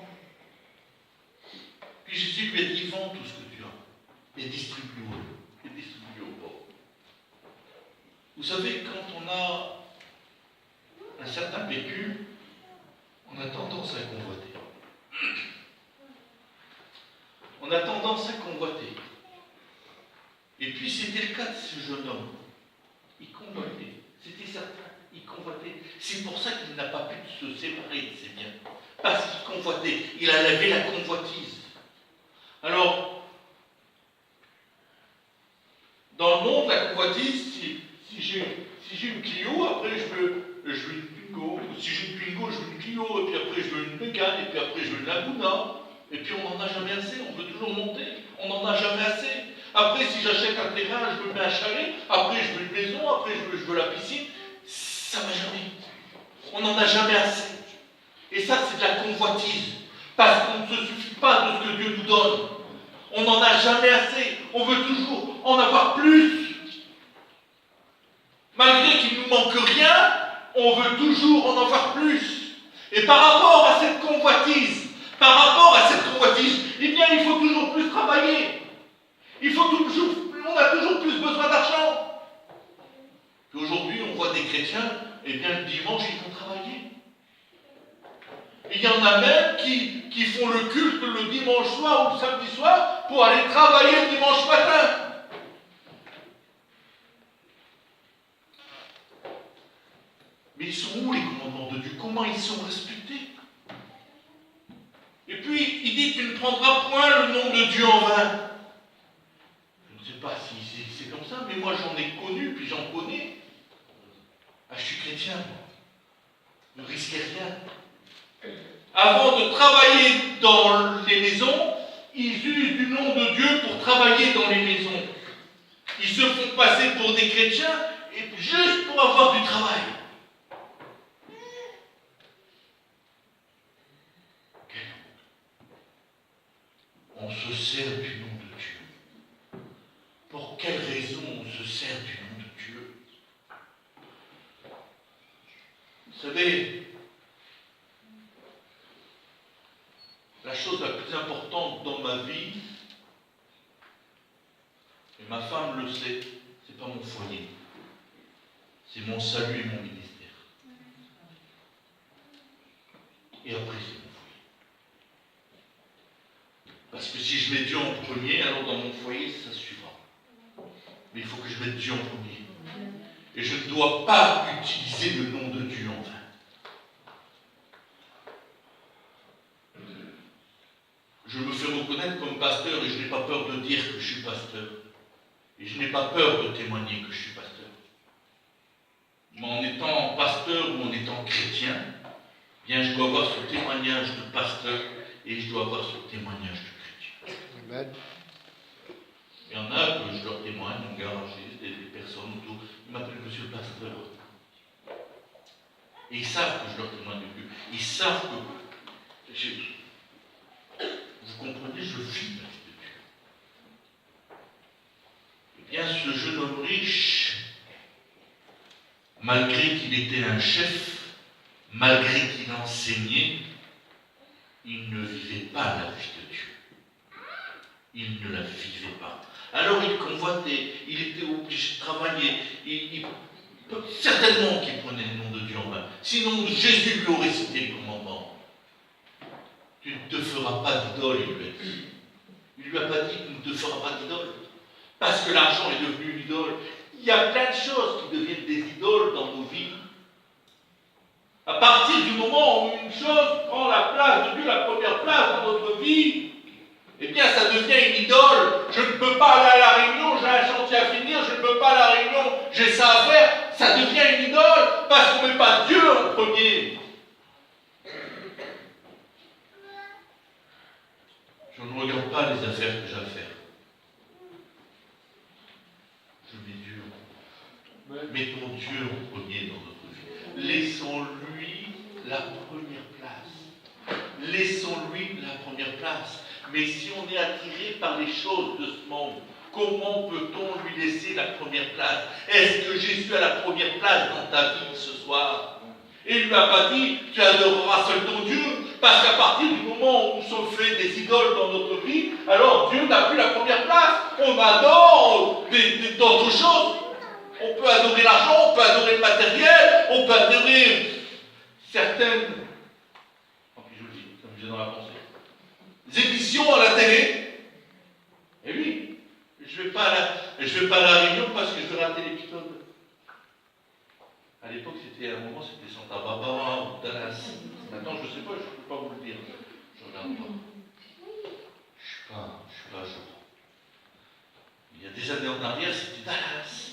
Puis Jésus lui a dit, vends tout ce que tu as et distribue-le. Et distribue aux pauvres. Vous savez, quand on a un certain pécule, on a tendance à convoiter. On a tendance à convoiter. Et puis c'était le cas de ce jeune homme. Il convoitait. C'était certain. Il convoitait. C'est pour ça qu'il n'a pas pu se séparer de ses biens. Parce qu'il convoitait. Il avait la convoitise. Alors, dans le monde, la convoitise, si j'ai une Clio, après je veux une Twingo. Si j'ai une Twingo, je veux une Clio. Et puis après, je veux une Mégane. Et puis après, je veux une Laguna. Et puis on n'en a jamais assez. On veut toujours monter. On n'en a jamais assez. Après, si j'achète un terrain, je me mets un chalet. Après, je veux une maison. Après, je veux la piscine. Ça ne va jamais. On n'en a jamais assez. Et ça, c'est de la convoitise. Parce qu'on ne se suffit pas de ce que Dieu nous donne. On n'en a jamais assez. On veut toujours en avoir plus. Malgré qu'il ne nous manque rien, on veut toujours en avoir plus. Et par rapport à cette convoitise, eh bien, il faut toujours plus travailler. On a toujours plus besoin d'argent. Puis aujourd'hui, on voit des chrétiens, eh bien, le dimanche, ils vont travailler. Il y en a même qui font le culte le dimanche soir ou le samedi soir pour aller travailler le dimanche matin. Mais ils sont où les commandements de Dieu? Comment ils sont respectés? Et puis, il dit, tu ne prendras point le nom de Dieu en vain. Je ne sais pas si c'est comme ça, mais moi j'en ai connu, puis j'en connais. Ah, je suis chrétien, moi. Ne risquez rien. Avant de travailler dans les maisons, ils usent du nom de Dieu pour travailler dans les maisons. Ils se font passer pour des chrétiens, et juste pour avoir du travail. sert du nom de Dieu? Pour quelle raison on se sert du nom de Dieu? Vous savez, la chose la plus importante dans ma vie, et ma femme le sait, c'est pas mon foyer, c'est mon salut et mon ministère. Et après, c'est mon foyer. Parce que si je mets Dieu en premier, alors dans mon foyer, ça suivra. Mais il faut que je mette Dieu en premier. Et je ne dois pas utiliser le nom de Dieu en vain. Je me fais reconnaître comme pasteur et je n'ai pas peur de dire que je suis pasteur. Et je n'ai pas peur de témoigner que je suis pasteur. Mais en étant pasteur ou en étant chrétien, bien je dois avoir ce témoignage de pasteur et je dois avoir ce témoignage de chrétien. Amen. Il y en a que je leur témoigne, mon garagiste, des personnes autour, ils m'appellent monsieur le pasteur. Et ils savent que je leur témoigne de Dieu. Ils savent que vous comprenez, je vis la vie de Dieu. Eh bien, ce jeune homme riche, malgré qu'il était un chef, malgré qu'il enseignait, il ne vivait pas la vie de Dieu. Il ne la vivait pas. Alors il convoitait, il était obligé de travailler, certainement qu'il prenait le nom de Dieu en main. Sinon Jésus lui aurait cité le commandement. Tu ne te feras pas d'idole, il lui a dit. Il ne lui a pas dit, tu ne te feras pas d'idole. Parce que l'argent est devenu une idole. Il y a plein de choses qui deviennent des idoles dans nos vies. À partir du moment où une chose prend la place de Dieu, la première place dans notre vie, eh bien ça devient une idole. Je ne peux pas aller à la réunion, j'ai un chantier à finir, je ne peux pas aller à la réunion, j'ai ça à faire. Ça devient une idole parce qu'on ne met pas Dieu en premier. Je ne regarde pas les affaires que j'ai à faire. Je mets Dieu en premier. Mettons Dieu en premier dans notre vie. Laissons-lui la première place. Laissons-lui la première place. Mais si on est attiré par les choses de ce monde, comment peut-on lui laisser la première place? Est-ce que Jésus a la première place dans ta vie ce soir? Et il ne lui a pas dit, tu adoreras seul ton Dieu, parce qu'à partir du moment où on se fait des idoles dans notre vie, alors Dieu n'a plus la première place. On adore d'autres choses. On peut adorer l'argent, on peut adorer le matériel, on peut adorer certaines, je vous dis, comme j'ai dans la pensée, émissions à la télé. Et oui, je ne vais pas à la réunion parce que je vais rater l'épisode. À l'époque, c'était à un moment, c'était Santa Barbara ou Dallas. Maintenant, je ne sais pas, je ne peux pas vous le dire. Je ne regarde pas. Je suis pas à jour. Il y a des années en arrière, c'était Dallas.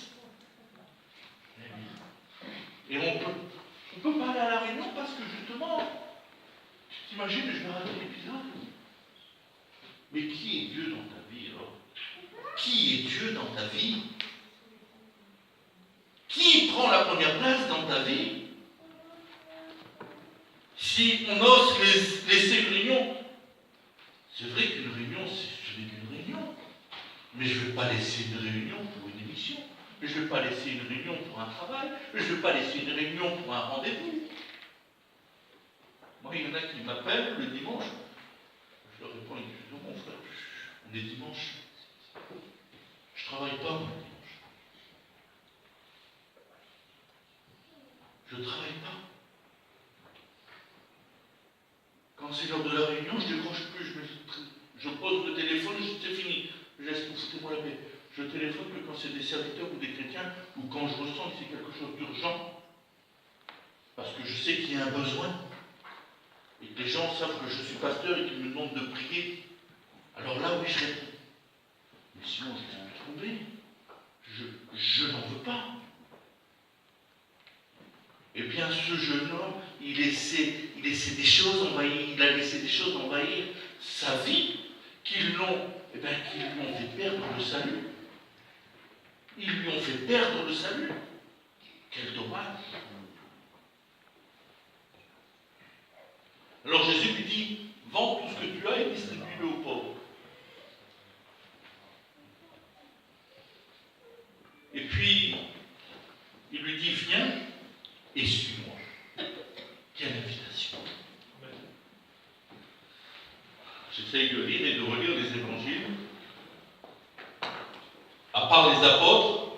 Et on peut pas aller à la réunion parce que justement, tu t'imagines, je vais rater l'épisode. Mais qui est Dieu dans ta vie alors? Qui est Dieu dans ta vie? Qui prend la première place dans ta vie? Si on ose laisser une réunion, c'est vrai qu'une réunion, ce n'est qu'une réunion. Mais je ne vais pas laisser une réunion pour une émission. Je ne vais pas laisser une réunion pour un travail. Je ne vais pas laisser une réunion pour un rendez-vous. Moi, il y en a qui m'appellent le dimanche. Je leur réponds, non mon frère, on est dimanche. Je ne travaille pas moi le dimanche. Je ne travaille pas. Quand c'est l'heure de la réunion, je ne décroche plus, je pose le téléphone, c'est fini. Je laisse tout, foutez-moi la paix. Je téléphone que quand c'est des serviteurs ou des chrétiens, ou quand je ressens que c'est quelque chose d'urgent, parce que je sais qu'il y a un besoin, et que les gens savent que je suis pasteur et qu'ils me demandent de prier. Alors là, oui, je réponds. Mais sinon, je ne suis plus trompé. Je n'en veux pas. Eh bien, ce jeune homme, il a laissé des choses envahir sa vie, qui lui ont fait perdre le salut. Ils lui ont fait perdre le salut. Quel dommage. Alors Jésus lui dit, vends tout ce que tu as et distribue-le aux pauvres. et suis-moi. Quelle invitation. J'essaye de lire et de relire les évangiles. À part les apôtres,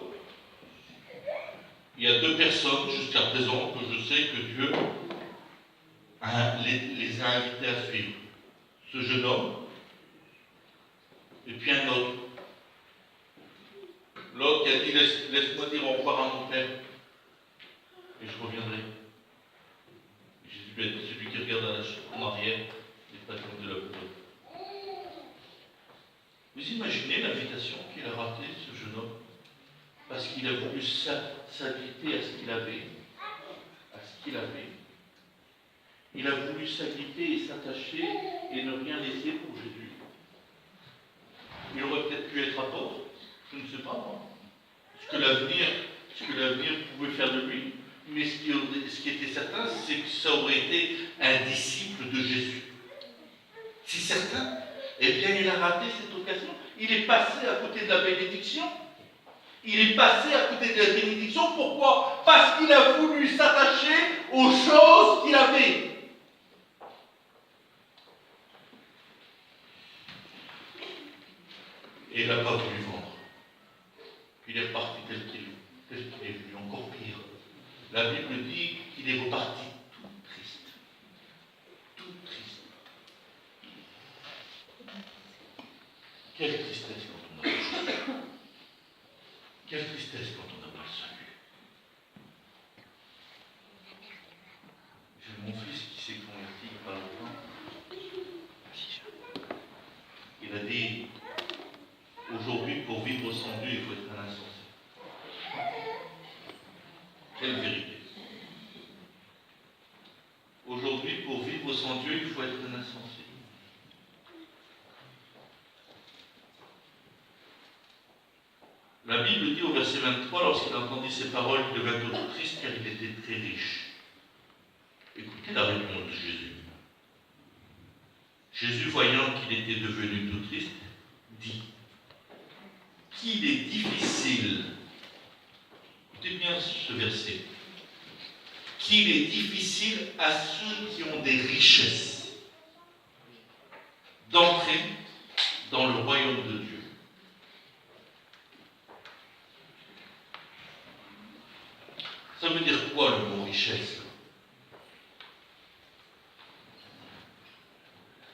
il y a 2 personnes jusqu'à présent que je sais que Dieu les a invités à suivre. Ce jeune homme et puis un autre. L'autre qui a dit laisse-moi dire au revoir à mon père et je reviendrai. Jésus lui a dit celui qui regarde en arrière n'est pas digne de la poudre. Vous imaginez l'invitation qu'il a ratée, ce jeune homme, parce qu'il a voulu s'agiter à ce qu'il avait. Il a voulu s'agiter et s'attacher et ne rien laisser pour Jésus. Il aurait peut-être pu être apôtre, je ne sais pas moi. Ce que l'avenir pouvait faire de lui. Mais ce qui était certain, c'est que ça aurait été un disciple de Jésus. C'est certain. Eh bien, il a raté cette occasion. Il est passé à côté de la bénédiction. Pourquoi? Parce qu'il a voulu s'attacher aux choses qu'il avait. Et il n'a pas voulu vendre. Il est reparti tel qu'il est venu, encore pire. La Bible dit qu'il est reparti tout triste. Quelle tristesse quand on a le salut. Quelle tristesse quand on n'a pas le salut. J'ai mon fils qui s'est converti il n'y a pas longtemps. Il a dit, aujourd'hui, pour vivre sans Dieu, il faut être un insensé. Quelle vérité. Aujourd'hui, pour vivre sans Dieu, il faut être un insensé. La Bible dit au verset 23, lorsqu'il entendit ces paroles, il devint tout triste car il était très riche. Écoutez la réponse de Jésus. Jésus, voyant qu'il était devenu tout triste, dit qu'il est difficile, écoutez bien ce verset, qu'il est difficile à ceux qui ont des richesses d'entrer dans le royaume de Dieu. Ça veut dire quoi le mot richesse?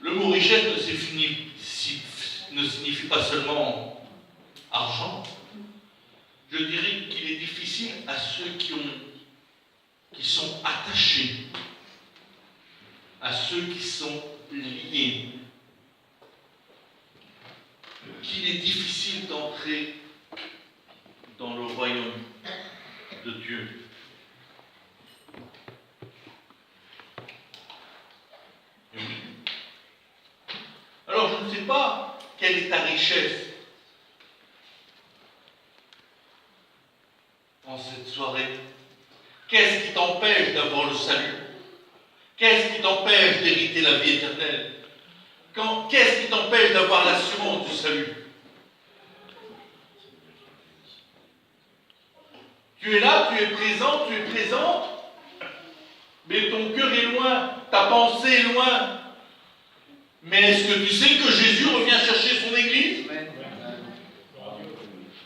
Le mot richesse ne signifie pas seulement argent. Je dirais qu'il est difficile à ceux qui sont attachés, à ceux qui sont liés, qu'il est difficile d'entrer dans le royaume de Dieu. Alors, je ne sais pas quelle est ta richesse en cette soirée. Qu'est-ce qui t'empêche d'avoir le salut? Qu'est-ce qui t'empêche d'hériter la vie éternelle? Qu'est-ce qui t'empêche d'avoir l'assurance du salut? Tu es là, tu es présent, tu es présente, mais ton cœur est loin, ta pensée est loin. Mais est-ce que tu sais que Jésus revient chercher son Église?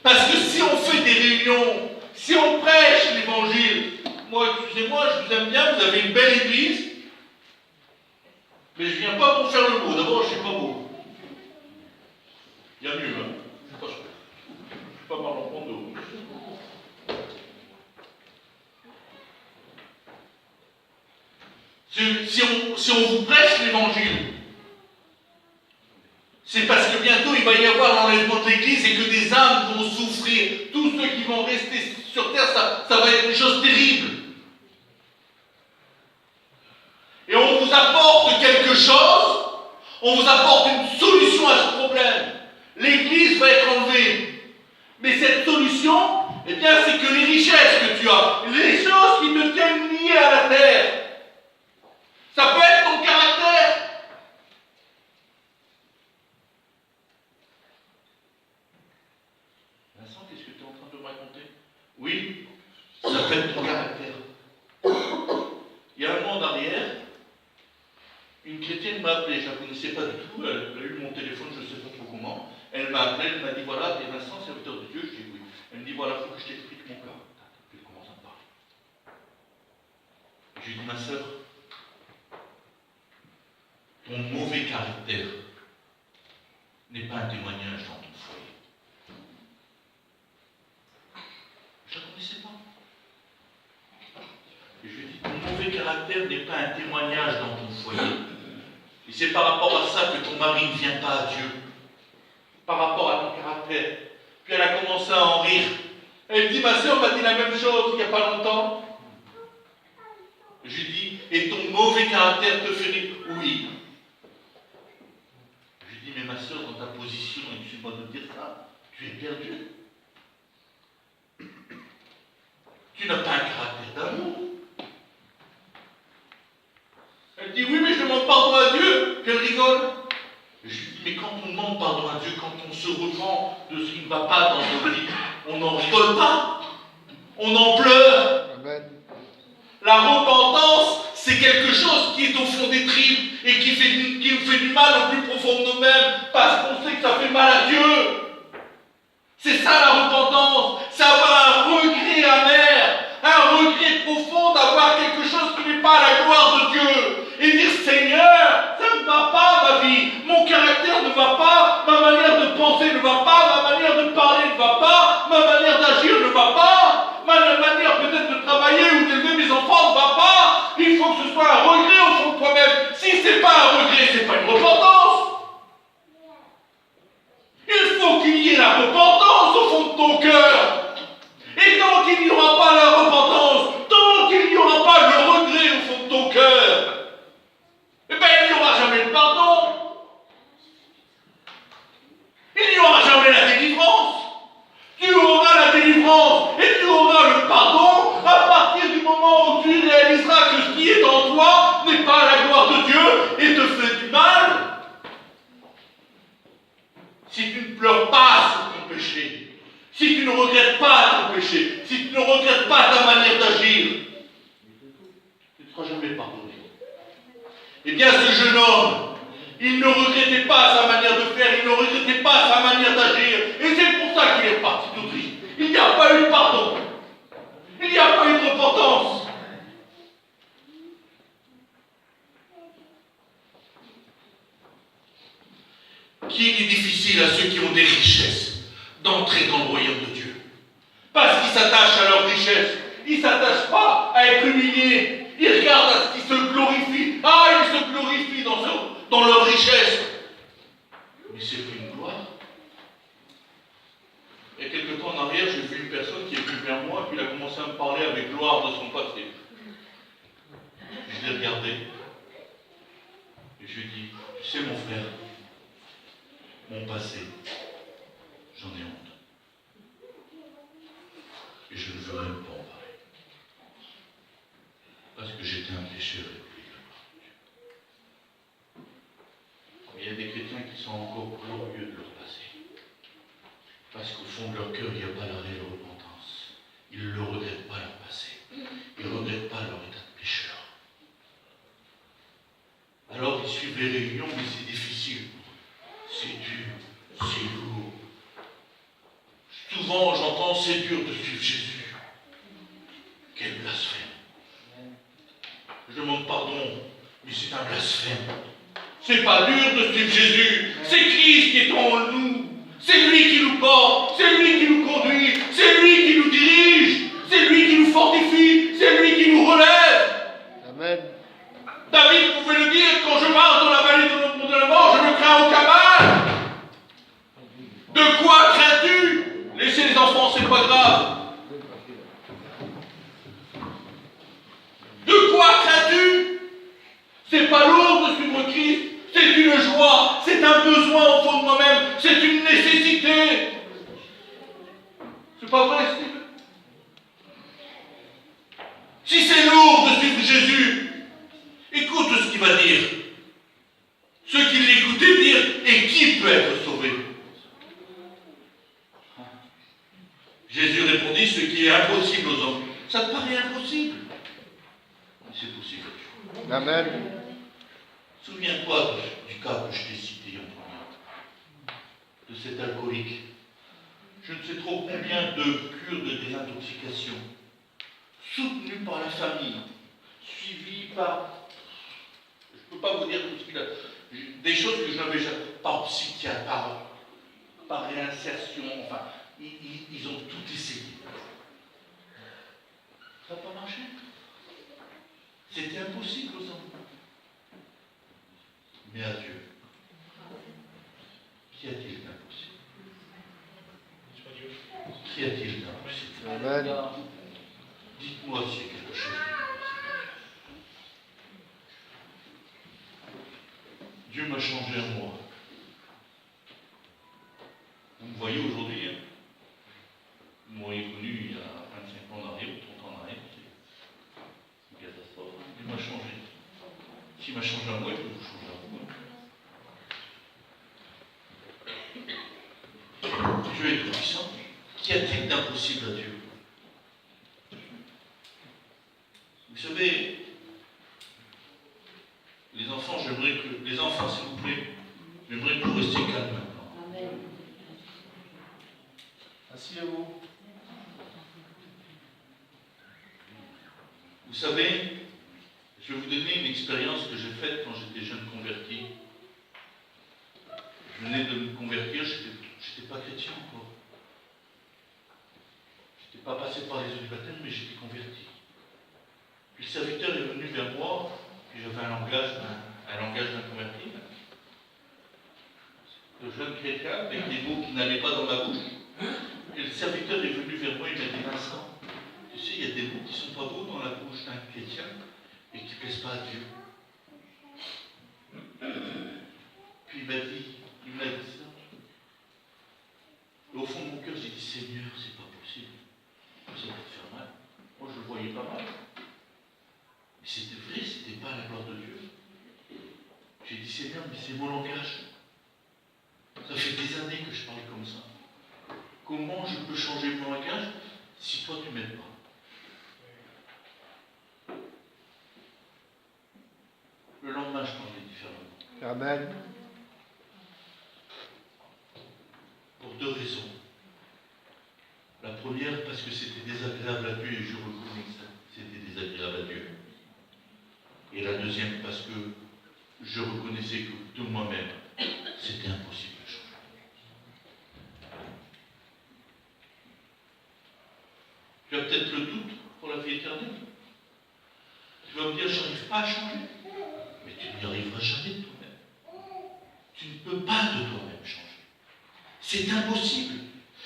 Parce que si on fait des réunions, si on prêche l'Évangile, moi, excusez-moi, je vous aime bien, vous avez une belle Église, mais je ne viens pas pour faire le beau. D'abord, je ne suis pas beau. Il y a mieux, hein. Je ne suis pas mal en prendre d'eau. Si on vous prêche l'Évangile, c'est parce que bientôt il va y avoir l'enlèvement de l'Église et que des âmes vont souffrir. Tous ceux qui vont rester sur terre, ça va être une chose terrible. Et on vous apporte quelque chose, on vous apporte une solution à ce problème. L'Église va être enlevée. Mais cette solution, eh bien, c'est que les richesses que tu as, les choses qui te tiennent liées à la terre, ça peut être ton caractère. Vincent, qu'est-ce que tu es en train de me raconter? Oui, ça peut être ton caractère. arrière, une chrétienne m'a appelé, je ne la connaissais pas du tout, elle a eu mon téléphone, je ne sais pas trop comment. Elle m'a appelé, elle m'a dit voilà, t'es Vincent, serviteur de Dieu, je dis oui. Elle me dit voilà, il faut que je t'explique mon cas. Puis elle commence à me parler. Je lui dis ma soeur, ton mauvais caractère n'est pas un témoignage dans ton foyer. Je ne la connaissais pas. Et je lui dis, ton mauvais caractère n'est pas un témoignage dans ton foyer. Et c'est par rapport à ça que ton mari ne vient pas à Dieu. Par rapport à ton caractère. Puis elle a commencé à en rire. Elle dit, ma soeur m'a dit la même chose il n'y a pas longtemps. Je lui dis, et ton mauvais caractère te fait rire? Oui. Je lui dis, mais ma soeur, dans ta position, excuse-moi de te dire ça, tu es perdu. Tu n'as pas un caractère d'amour. Elle dit, oui, mais je demande pardon à Dieu. Puis elle rigole. Je lui dis, mais quand on demande pardon à Dieu, quand on se repent de ce qui ne va pas dans nos vies, on n'en rigole pas. On en pleure. Amen. La repentance, c'est quelque chose qui est au fond des tripes et qui nous fait du mal au plus profond de nous-mêmes parce qu'on sait que ça fait mal à Dieu. C'est ça la repentance, c'est avoir un regret amer, un regret profond d'avoir quelque chose qui n'est pas à la gloire de Dieu. Et dire Seigneur, ça ne va pas ma vie, mon caractère ne va pas, ma manière de penser ne va pas, ma manière de parler ne va pas, ma manière d'agir ne va pas, ma manière peut-être de travailler ou d'élever mes enfants ne va pas. Il faut que ce soit un regret au fond de toi-même. Si ce n'est pas un regret, ce n'est pas une repentance. Il faut qu'il y ait la repentance au fond de ton cœur. Et tant qu'il n'y aura pas la repentance, tant qu'il n'y aura pas le regret au fond de ton cœur, eh bien il n'y aura jamais le pardon. Il n'y aura jamais la délivrance. Tu auras la délivrance et tu auras le pardon à partir du moment où tu réaliseras que ce qui est en toi n'est pas à la gloire de Dieu et te fait du mal. Si tu ne pleures pas sur ton péché, si tu ne regrettes pas ton péché, si tu ne regrettes pas ta manière d'agir, tu ne seras jamais pardonné. Eh bien, ce jeune homme, il ne regrettait pas sa manière de faire, il ne regrettait pas sa manière d'agir, et c'est pour ça qu'il est parti d'Autriche. Il n'y a pas eu de pardon, il n'y a pas eu de repentance. Qu'il est difficile à ceux qui ont des richesses d'entrer dans le royaume de Dieu. Parce qu'ils s'attachent à leur richesse. Ils ne s'attachent pas à être humiliés. Ils regardent à ce qu'ils se glorifient. Ah, ils se glorifient dans leur richesse. Mais c'est plus une gloire. Il y a quelque temps en arrière, j'ai vu une personne qui est venue vers moi et puis il a commencé à me parler avec gloire de son passé. Je l'ai regardé. Et je lui ai dit, tu sais mon frère, mon passé, j'en ai honte. Et je ne veux même pas en parler. Parce que j'étais un pécheur épris de la part de Dieu. Mais il y a des chrétiens qui sont encore glorieux de leur passé. Parce qu'au fond de leur cœur, il n'y a pas la réelle repentance. Ils ne regrettent pas leur passé. Ils ne regrettent pas leur état de pécheur. Alors ils suivent les réunions, mais c'est difficile. C'est dur, c'est lourd. Souvent j'entends c'est dur de suivre Jésus. Quel blasphème. Je demande pardon, mais c'est un blasphème. C'est pas dur de suivre Jésus. C'est Christ qui est en nous. C'est lui qui nous porte, c'est lui qui nous conduit, c'est lui qui nous dirige, c'est lui qui nous fortifie, c'est lui qui nous relève. Amen. David pouvait le dire, quand je marche dans la vallée de l'ombre de la mort, je ne crains aucun mal. De quoi crains-tu? Laissez les enfants, c'est pas grave. De quoi crains-tu? C'est pas lourd de suivre Christ, c'est une joie, c'est un besoin au fond de moi-même, c'est une nécessité. C'est pas vrai, Steve? Si c'est lourd de suivre Jésus, écoute ce qu'il va dire. Ceux qui l'écoutaient dire, et qui peut être sauvé? Jésus répondit, ce qui est impossible aux hommes. Ça te paraît impossible? Mais c'est possible à Dieu. Amen. Souviens-toi du cas que je t'ai cité en premier, de cet alcoolique. Je ne sais trop combien de cures de désintoxication, soutenues par la famille, suivies par... Je ne peux pas vous dire tout ce qu'il a... Des choses que je n'avais jamais... Par psychiatre, par réinsertion, enfin, ils ont tout essayé. Ça n'a pas marché. C'était impossible aux enfants. Mais à Dieu, qu'y a-t-il d'impossible? Qu'y a-t-il d'impossible? Amen. Dites-moi s'il y a quelque chose d'impossible. Dieu m'a changé à moi. Vous me voyez aujourd'hui, hein? Vous m'auriez connu il y a 25 ans en arrière, ou 30 ans en arrière, c'est une catastrophe. Il m'a changé. S'il m'a changé à moi, il peut vous changer à vous. Dieu est tout puissant. Qu'y a-t-il d'impossible à Dieu? Vous savez, les enfants, s'il vous plaît, j'aimerais que vous restiez calmes maintenant. Amen. Asseyez-vous. Vous savez, je vais vous donner une expérience que j'ai faite quand j'étais jeune converti. Je venais de me convertir, je n'étais pas chrétien encore. Je n'étais pas passé par les eaux du baptême, mais j'étais converti. Puis le serviteur est venu vers moi, puis j'avais un langage d'un converti. De jeune chrétien, avec des mots qui n'allaient pas dans ma bouche. Et le serviteur est venu vers moi, il m'a dit: Vincent, tu sais, il y a des mots qui ne sont pas beaux dans la bouche d'un chrétien et qui ne plaisent pas à Dieu. Puis il m'a dit ça. Et au fond de mon cœur, j'ai dit: Seigneur, c'est pas possible. Ça va te faire mal. Moi, je le voyais pas mal. Mais c'était vrai, c'était pas à la gloire de Dieu. J'ai dit: Seigneur, mais c'est mon langage. Ça fait des années que je parle comme ça. Comment je peux changer mon langage si toi tu ne m'aides pas? Le lendemain, je parlais différemment. Amen. Pour deux raisons. La première, parce que c'était désagréable à Dieu et je reconnais que c'était désagréable à Dieu. Et la deuxième, parce que je reconnaissais que de moi-même, c'était impossible de changer. Tu as peut-être le doute pour la vie éternelle. Tu vas me dire: je n'arrive pas à changer. Mais tu n'y arriveras jamais de toi-même. Tu ne peux pas de toi-même changer. C'est impossible.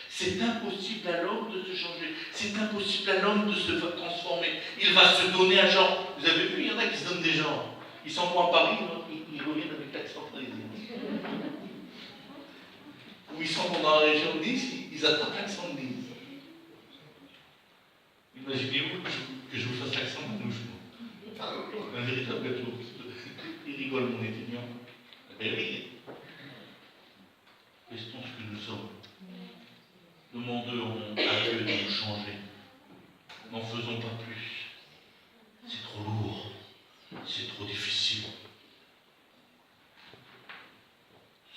C'est impossible à l'homme de se changer. C'est impossible à l'homme de se transformer. Il va se donner un genre. Vous avez vu, il y en a qui se donnent des genres. Ils s'en vont à Paris, ils reviennent avec l'accent parisien. Ou ils s'en vont dans la région de Nice, ils attrapent l'accent de Nice. Imaginez-vous que je vous fasse l'accent de Manouche. Un véritable gâteau. Il rigole, mon étudiant. Eh oui. Restons ce que nous sommes. Demandons à Dieu de nous changer. N'en faisons pas plus. C'est trop lourd. C'est trop difficile.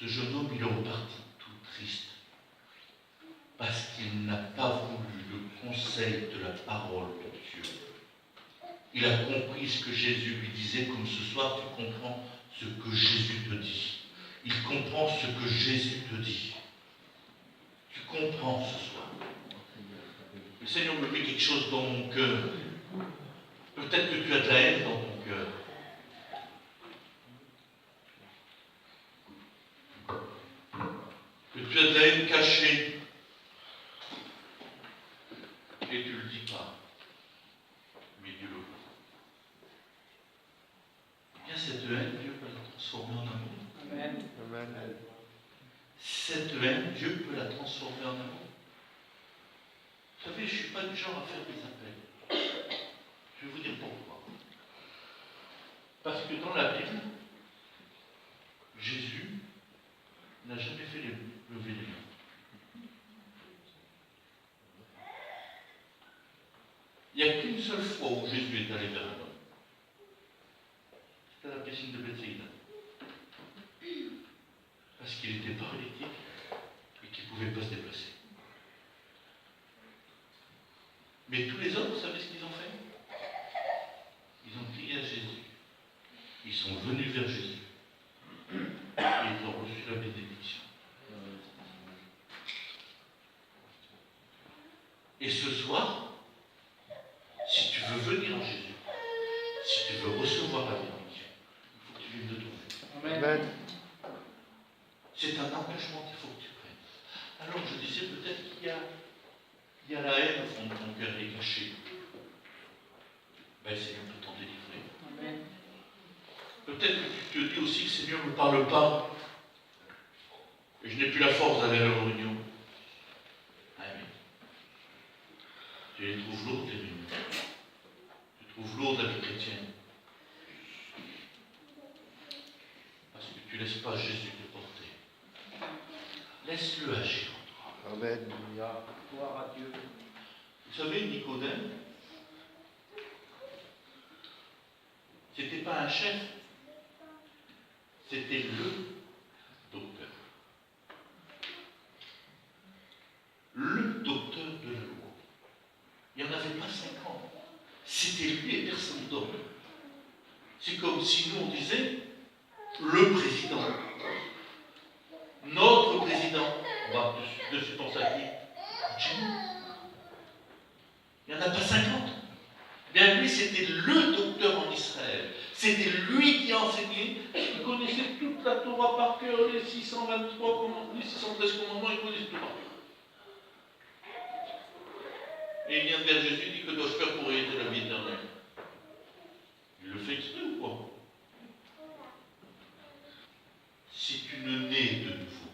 Ce jeune homme, il est reparti tout triste. Parce qu'il n'a pas voulu le conseil de la parole de Dieu. Il a compris ce que Jésus lui disait, comme ce soir tu comprends ce que Jésus te dit. Il comprend ce que Jésus te dit. Tu comprends ce soir. Le Seigneur me met quelque chose dans mon cœur. Peut-être que tu as de la haine dans ton cœur. Que tu as de la haine cachée. Et tu ne le dis pas. Mais Dieu le voit. Eh bien, cette haine, Dieu peut la transformer en amour. Amen. Amen. Cette haine, Dieu peut la transformer en amour. Vous savez, je ne suis pas du genre à faire des appels. Je vais vous dire pourquoi. Parce que dans la Bible, Jésus n'a jamais fait lever les mains. Il n'y a qu'une seule fois où Jésus est allé vers un homme. piscine de Bethsaïda. Parce qu'il était paralytique et qu'il ne pouvait pas se déplacer. Mais tous les hommes, vous savez ce qu'ils ont fait? Ils ont crié à Jésus. Ils sont venus vers Jésus. Et ils ont reçu la bénédiction. Et ce soir, si tu veux venir en Jésus, si tu veux recevoir la bénédiction, il faut que tu viennes de ton cœur. Amen. C'est un engagement qu'il faut que tu prennes. Alors je disais peut-être qu'il y a la haine au fond de ton cœur est cachée. Ben, le Seigneur peut t'en délivrer. Amen. Peut-être que tu te dis aussi que le Seigneur ne me parle pas. Et je n'ai plus la force d'aller à la réunion. Ah oui. Tu les trouves lourdes, les réunions. Tu trouves lourdes la vie chrétienne. Parce que tu ne laisses pas Jésus te porter. Laisse-le agir en toi. Amen. Gloire à Dieu. Vous savez, Nicodème, c'était pas un chef, c'était le docteur. Le docteur de la loi. Il n'y en avait pas 50. C'était lui et personne d'autre. C'est comme si nous on disait le président. Notre président. On va dessus penser à qui? Chez nous. Il n'y en a pas 50. Bien lui, c'était le docteur en Israël. C'était lui qui a enseigné. Il connaissait toute la Torah par cœur, les 623 commandements, les 613 commandements, il connaissait tout par cœur. Et il vient vers Jésus, il dit que dois-je faire pour hériter la vie éternelle? Il le fait exprès ou quoi? Si tu ne nais de nouveau,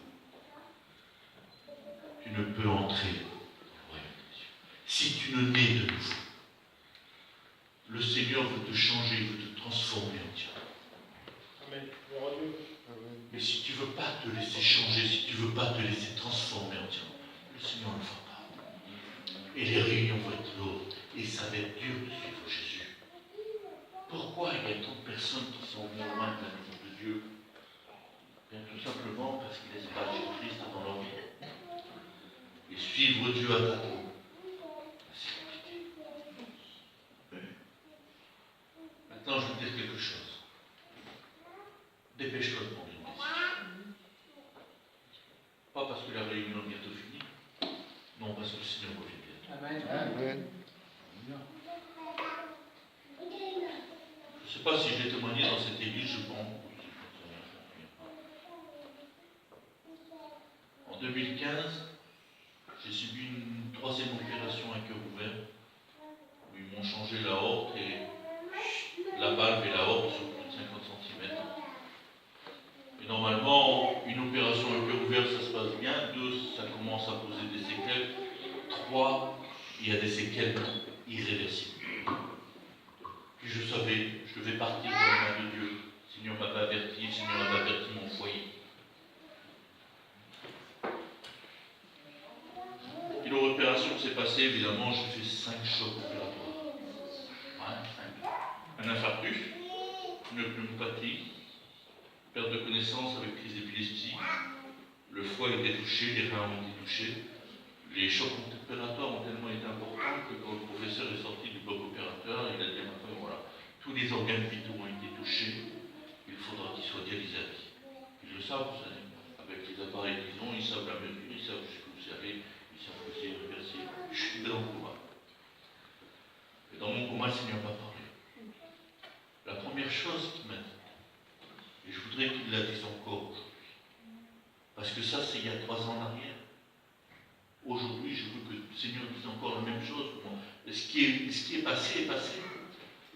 tu ne peux entrer dans le royaume des cieux. Si tu ne nais de nouveau, le Seigneur veut te changer, veut te transformer entièrement. Amen. Gloire à Dieu. Mais si tu ne veux pas te laisser changer, si tu ne veux pas te laisser transformer entièrement, le Seigneur ne le fera pas. Et les réunions vont être lourdes, et ça va être dur de suivre Jésus. Pourquoi il y a tant de personnes qui sont venues loin de la maison de Dieu? Bien tout simplement parce qu'ils ne laissent pas Jésus-Christ dans leur vie. Et suivre Dieu à tâtons, c'est compliqué. Maintenant, je vais te dire quelque chose. Dépêche-toi de prendre une décision. Pas parce que la réunion est bientôt finie, non parce que le Seigneur revient bientôt. Amen. Amen. Je ne sais pas si je l'ai témoigné dans cette église, je pense. En 2015, j'ai subi une troisième opération à cœur ouvert, où ils m'ont changé l'aorte et la valve et l'aorte sur plus de 50 cm. Et normalement, une opération à cœur ouvert, ça se passe bien. 2, ça commence à poser des séquelles. 3, il y a des séquelles irréversibles. Puis je savais, je devais partir dans les mains de Dieu. Le Seigneur m'avait averti, le Seigneur m'avait averti mon foyer. Et l'opération s'est passée, évidemment, j'ai fait 5 chocs opératoires. Ouais, 5. Un infarctus, une pneumopathie, perte de connaissance avec crise d'épilepsie, le foie a été touché, les reins ont été touchés. Les chocs opératoires ont tellement été importants que quand le professeur est sorti du bloc opérateur, il a dit enfin, voilà, tous les organes vitaux ont été touchés, il faudra qu'ils soient dialysés à vie. Ils le savent, vous savez, avec les appareils qu'ils ont, ils savent la mesure, ils savent ce que vous savez, ils savent que c'est irréversible. Je suis dans le coma. Et dans mon coma, le Seigneur m'a parlé. La première chose qu'il m'a dit, et je voudrais qu'il la dise encore aujourd'hui, parce que ça, c'est il y a 3 ans en arrière. Aujourd'hui, je veux que le Seigneur dise encore la même chose. Ce qui est passé est passé.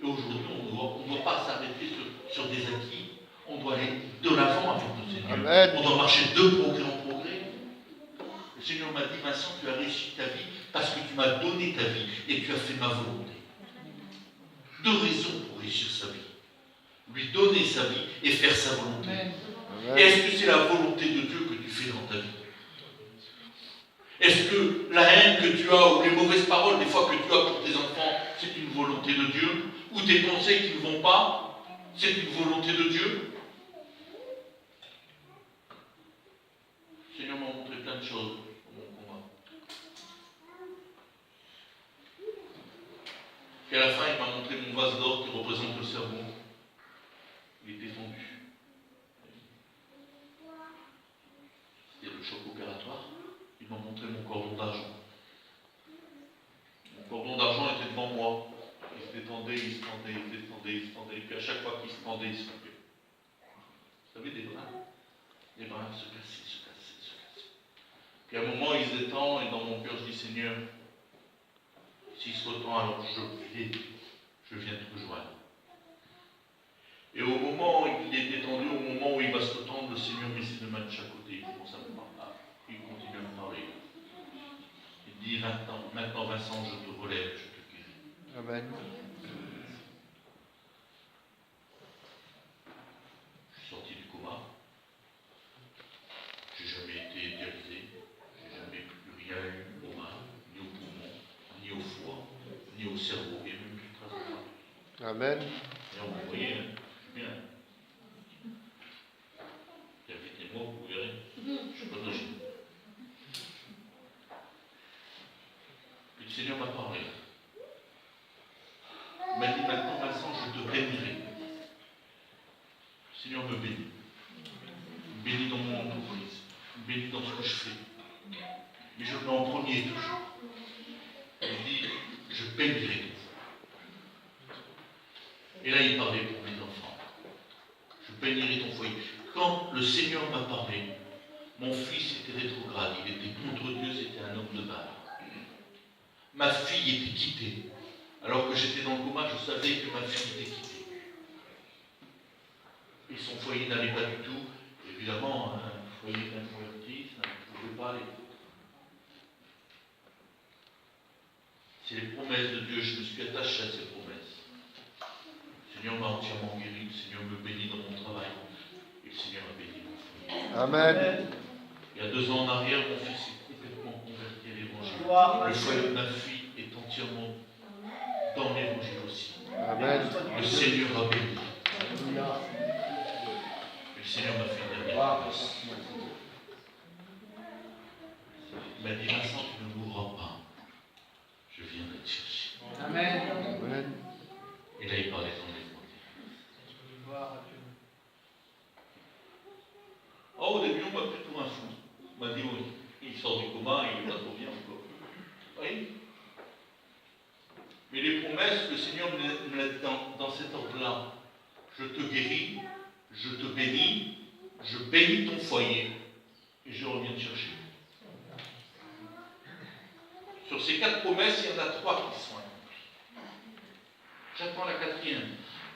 Et aujourd'hui, on ne doit pas s'arrêter sur des acquis. On doit aller de l'avant avec notre Seigneur. Amen. On doit marcher de progrès en progrès. Le Seigneur m'a dit, Vincent, tu as réussi ta vie parce que tu m'as donné ta vie et tu as fait ma volonté. 2 raisons pour réussir sa vie. Lui donner sa vie et faire sa volonté. Amen. Est-ce que c'est la volonté de Dieu que tu fais dans ta vie? Est-ce que la haine que tu as ou les mauvaises paroles des fois que tu as pour tes enfants, c'est une volonté de Dieu? Ou tes conseils qui ne vont pas? C'est une volonté de Dieu. Le Seigneur m'a montré plein de choses dans mon combat. Et à la fin, il m'a montré mon vase d'or qui représente le cerveau. Il était fondu. C'était le choc opératoire. Il m'a montré mon cordon d'argent. Mon cordon d'argent était devant moi. Il se détendait, il se tendait, il se détendait, il se tendait. Et puis à chaque fois qu'il se tendait, il se coupait. Vous savez, des brins se cassaient, se cassaient, se cassaient. Puis à un moment, il se détend, et dans mon cœur, je dis, Seigneur, s'il se retend, alors je viens te rejoindre. Et au moment où il est détendu, au moment où il va se retendre, le Seigneur met ses deux mains de chaque côté, il commence à me parler. Il continue à me parler. Il dit, maintenant Vincent, je te relève, je te guéris. Amen. Je suis sorti du coma. J'ai jamais été dialysé. J'ai jamais plus rien eu aux mains, ni aux poumons, ni au foie, ni au cerveau, et même plus de traces de. Amen. Et vous voyez, hein, je suis bien. Invitez-moi, vous verrez. Je suis pas d'origine. Puis le Seigneur m'a parlé. Il m'a dit, maintenant Vincent, je te bénirai. Le Seigneur me bénit. Il me bénit dans mon entreprise. Il me bénit dans ce que je fais. Mais je le mets en premier toujours. Il dit, je bénirai. Et là, il parlait pour mes enfants. Je bénirai ton foyer. Quand le Seigneur m'a parlé, mon fils était rétrograde. Il était contre Dieu, c'était un homme de balle. Ma fille était quittée. Alors que j'étais dans le coma, je savais que ma fille était quittée. Et son foyer n'allait pas du tout. Évidemment, un foyer d'inconverti, ça ne pouvait pas aller. C'est les promesses de Dieu, je me suis attaché à ces promesses. Le Seigneur m'a entièrement guéri, le Seigneur me bénit dans mon travail, et le Seigneur a béni mon foyer. Amen. Il y a 2 ans en arrière, mon fils est complètement converti à l'évangile. Le foyer de ma fille est entièrement dans l'évangile aussi. Amen. Le Seigneur a béni. Et le Seigneur m'a fait une dernière promesse. Il m'a dit, Vincent, tu ne mourras pas. Je viendrai te chercher. Amen. Amen. Et là, il parlait dans les frontières. Oh, au début, on m'a pris pour un fou. On m'a dit, oui, il sort du coma, il n'est pas trop bien encore. Oui. Mais les promesses, le Seigneur me l'a dit dans cet ordre-là. Je te guéris, je te bénis, je bénis ton foyer, et je reviens te chercher. Sur ces 4 promesses, il y en a 3 qui sont accomplies. J'attends la 4e.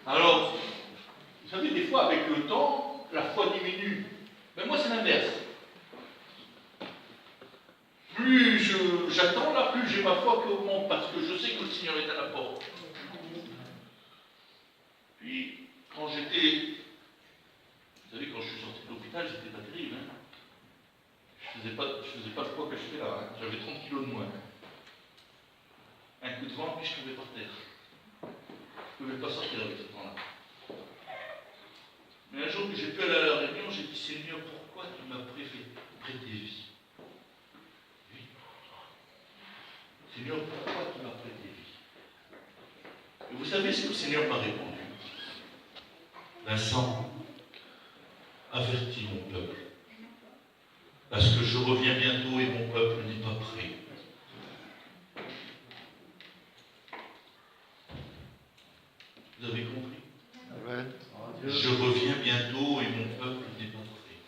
Alors, vous savez, des fois, avec le temps, la foi diminue. Mais moi, c'est l'inverse. Plus j'attends là, plus j'ai ma foi qui augmente, parce que je sais que le Seigneur est à la porte. Puis, quand j'étais, vous savez, quand je suis sorti de l'hôpital, j'étais pas terrible. Hein. Je faisais pas le poids que je fais là. Hein. J'avais 30 kilos de moins. Un coup de vent, puis je tombais par terre. Je ne pouvais pas sortir avec ce temps-là. Mais un jour que j'ai pu aller à la réunion, j'ai dit, Seigneur, pourquoi tu m'as prêté vie? Seigneur, pourquoi tu m'as prêté vie? Et vous savez ce que le Seigneur m'a répondu? Vincent, avertis mon peuple, parce que je reviens bientôt et mon peuple n'est pas prêt. Vous avez compris? Amen. Je reviens bientôt et mon peuple n'est pas prêt.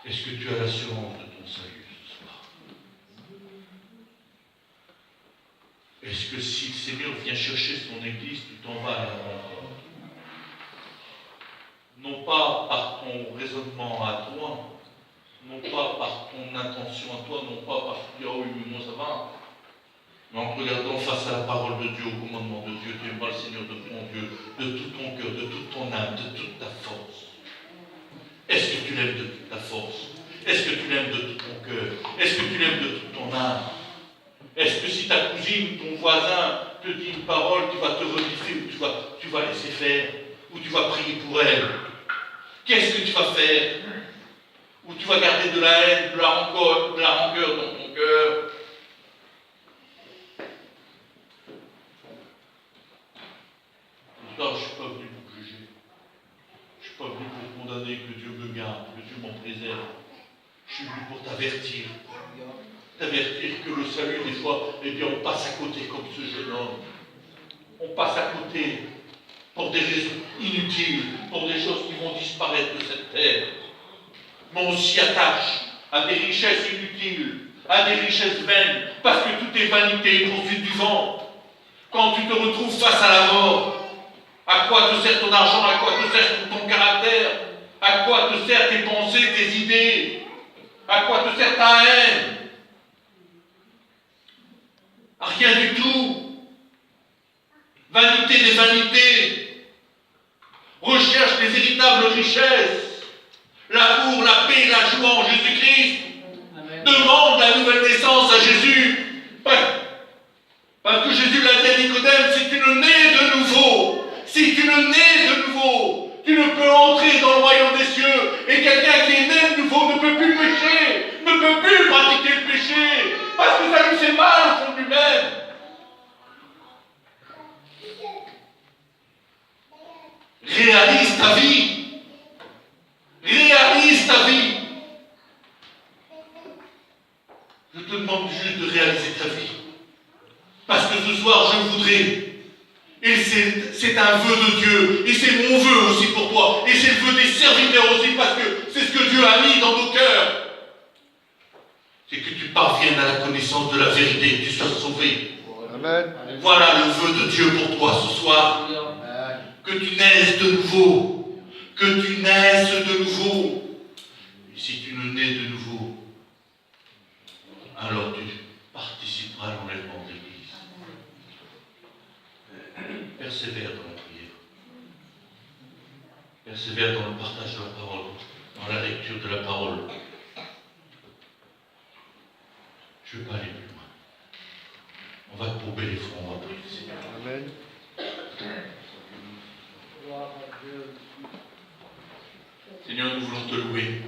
Est-ce que tu as l'assurance de ton salut ce soir? Est-ce que si le Seigneur vient chercher son Église, tu t'en vas à la rencontre? Non pas par ton raisonnement à toi, non pas par ton intention à toi, non pas parce que tu dis, oh oui, mais moi ça va. Mais en te regardant face à la parole de Dieu, au commandement de Dieu, tu aimeras le Seigneur de ton Dieu, de tout ton cœur, de toute ton âme, de toute ta force. Est-ce que tu l'aimes de toute ta force? Est-ce que tu l'aimes de tout ton cœur? Est-ce que tu l'aimes de toute ton âme? Est-ce que si ta cousine voisine, ton voisin te dit une parole qui va te renifler, ou tu vas laisser faire, ou tu vas prier pour elle. Qu'est-ce que tu vas faire? Ou tu vas garder de la haine, de la rancœur dans ton cœur? Je ne suis pas venu pour juger. Je ne suis pas venu pour condamner, que Dieu me garde, que Dieu m'en préserve. Je suis venu pour t'avertir. T'avertir que le salut, des fois, eh bien, on passe à côté comme ce jeune homme. On passe à côté pour des raisons inutiles, pour des choses qui vont disparaître de cette terre. Mais on s'y attache à des richesses inutiles, à des richesses vaines, parce que tout est vanité, poursuite du vent. Quand tu te retrouves face à la mort, à quoi te sert ton argent, à quoi te sert ton caractère, à quoi te servent tes pensées, tes idées, à quoi te sert ta haine? À rien du tout. Vanité des vanités. Recherche des véritables richesses. L'amour, la paix, la joie en Jésus-Christ. Demande la nouvelle naissance à Jésus. Parce que Jésus l'a dit à Nicodème, si tu ne nais de nouveau, si tu ne nais de nouveau, tu ne peux entrer dans le royaume des cieux. Et quelqu'un qui est né de nouveau ne peut plus pécher, ne peut plus pratiquer le péché, parce que ça lui fait mal au fond de lui-même. Réalise ta vie. Réalise ta vie. Je te demande juste de réaliser ta vie. Parce que ce soir, je voudrais, et c'est un vœu de Dieu, et c'est mon vœu aussi pour toi, et c'est le vœu des serviteurs aussi, parce que c'est ce que Dieu a mis dans nos cœurs. C'est que tu parviennes à la connaissance de la vérité, et que tu sois sauvé. Amen. Voilà le vœu de Dieu pour toi ce soir. Que tu naisses de nouveau. Que tu naisses de nouveau. Et si tu ne nais de nouveau, alors tu participeras à l'enlèvement de l'Église. Persévère dans la prière. Persévère dans le partage de la parole, dans la lecture de la parole. Je ne veux pas aller plus loin. On va courber les fronts, on va prier. Amen. Seigneur, nous voulons te louer.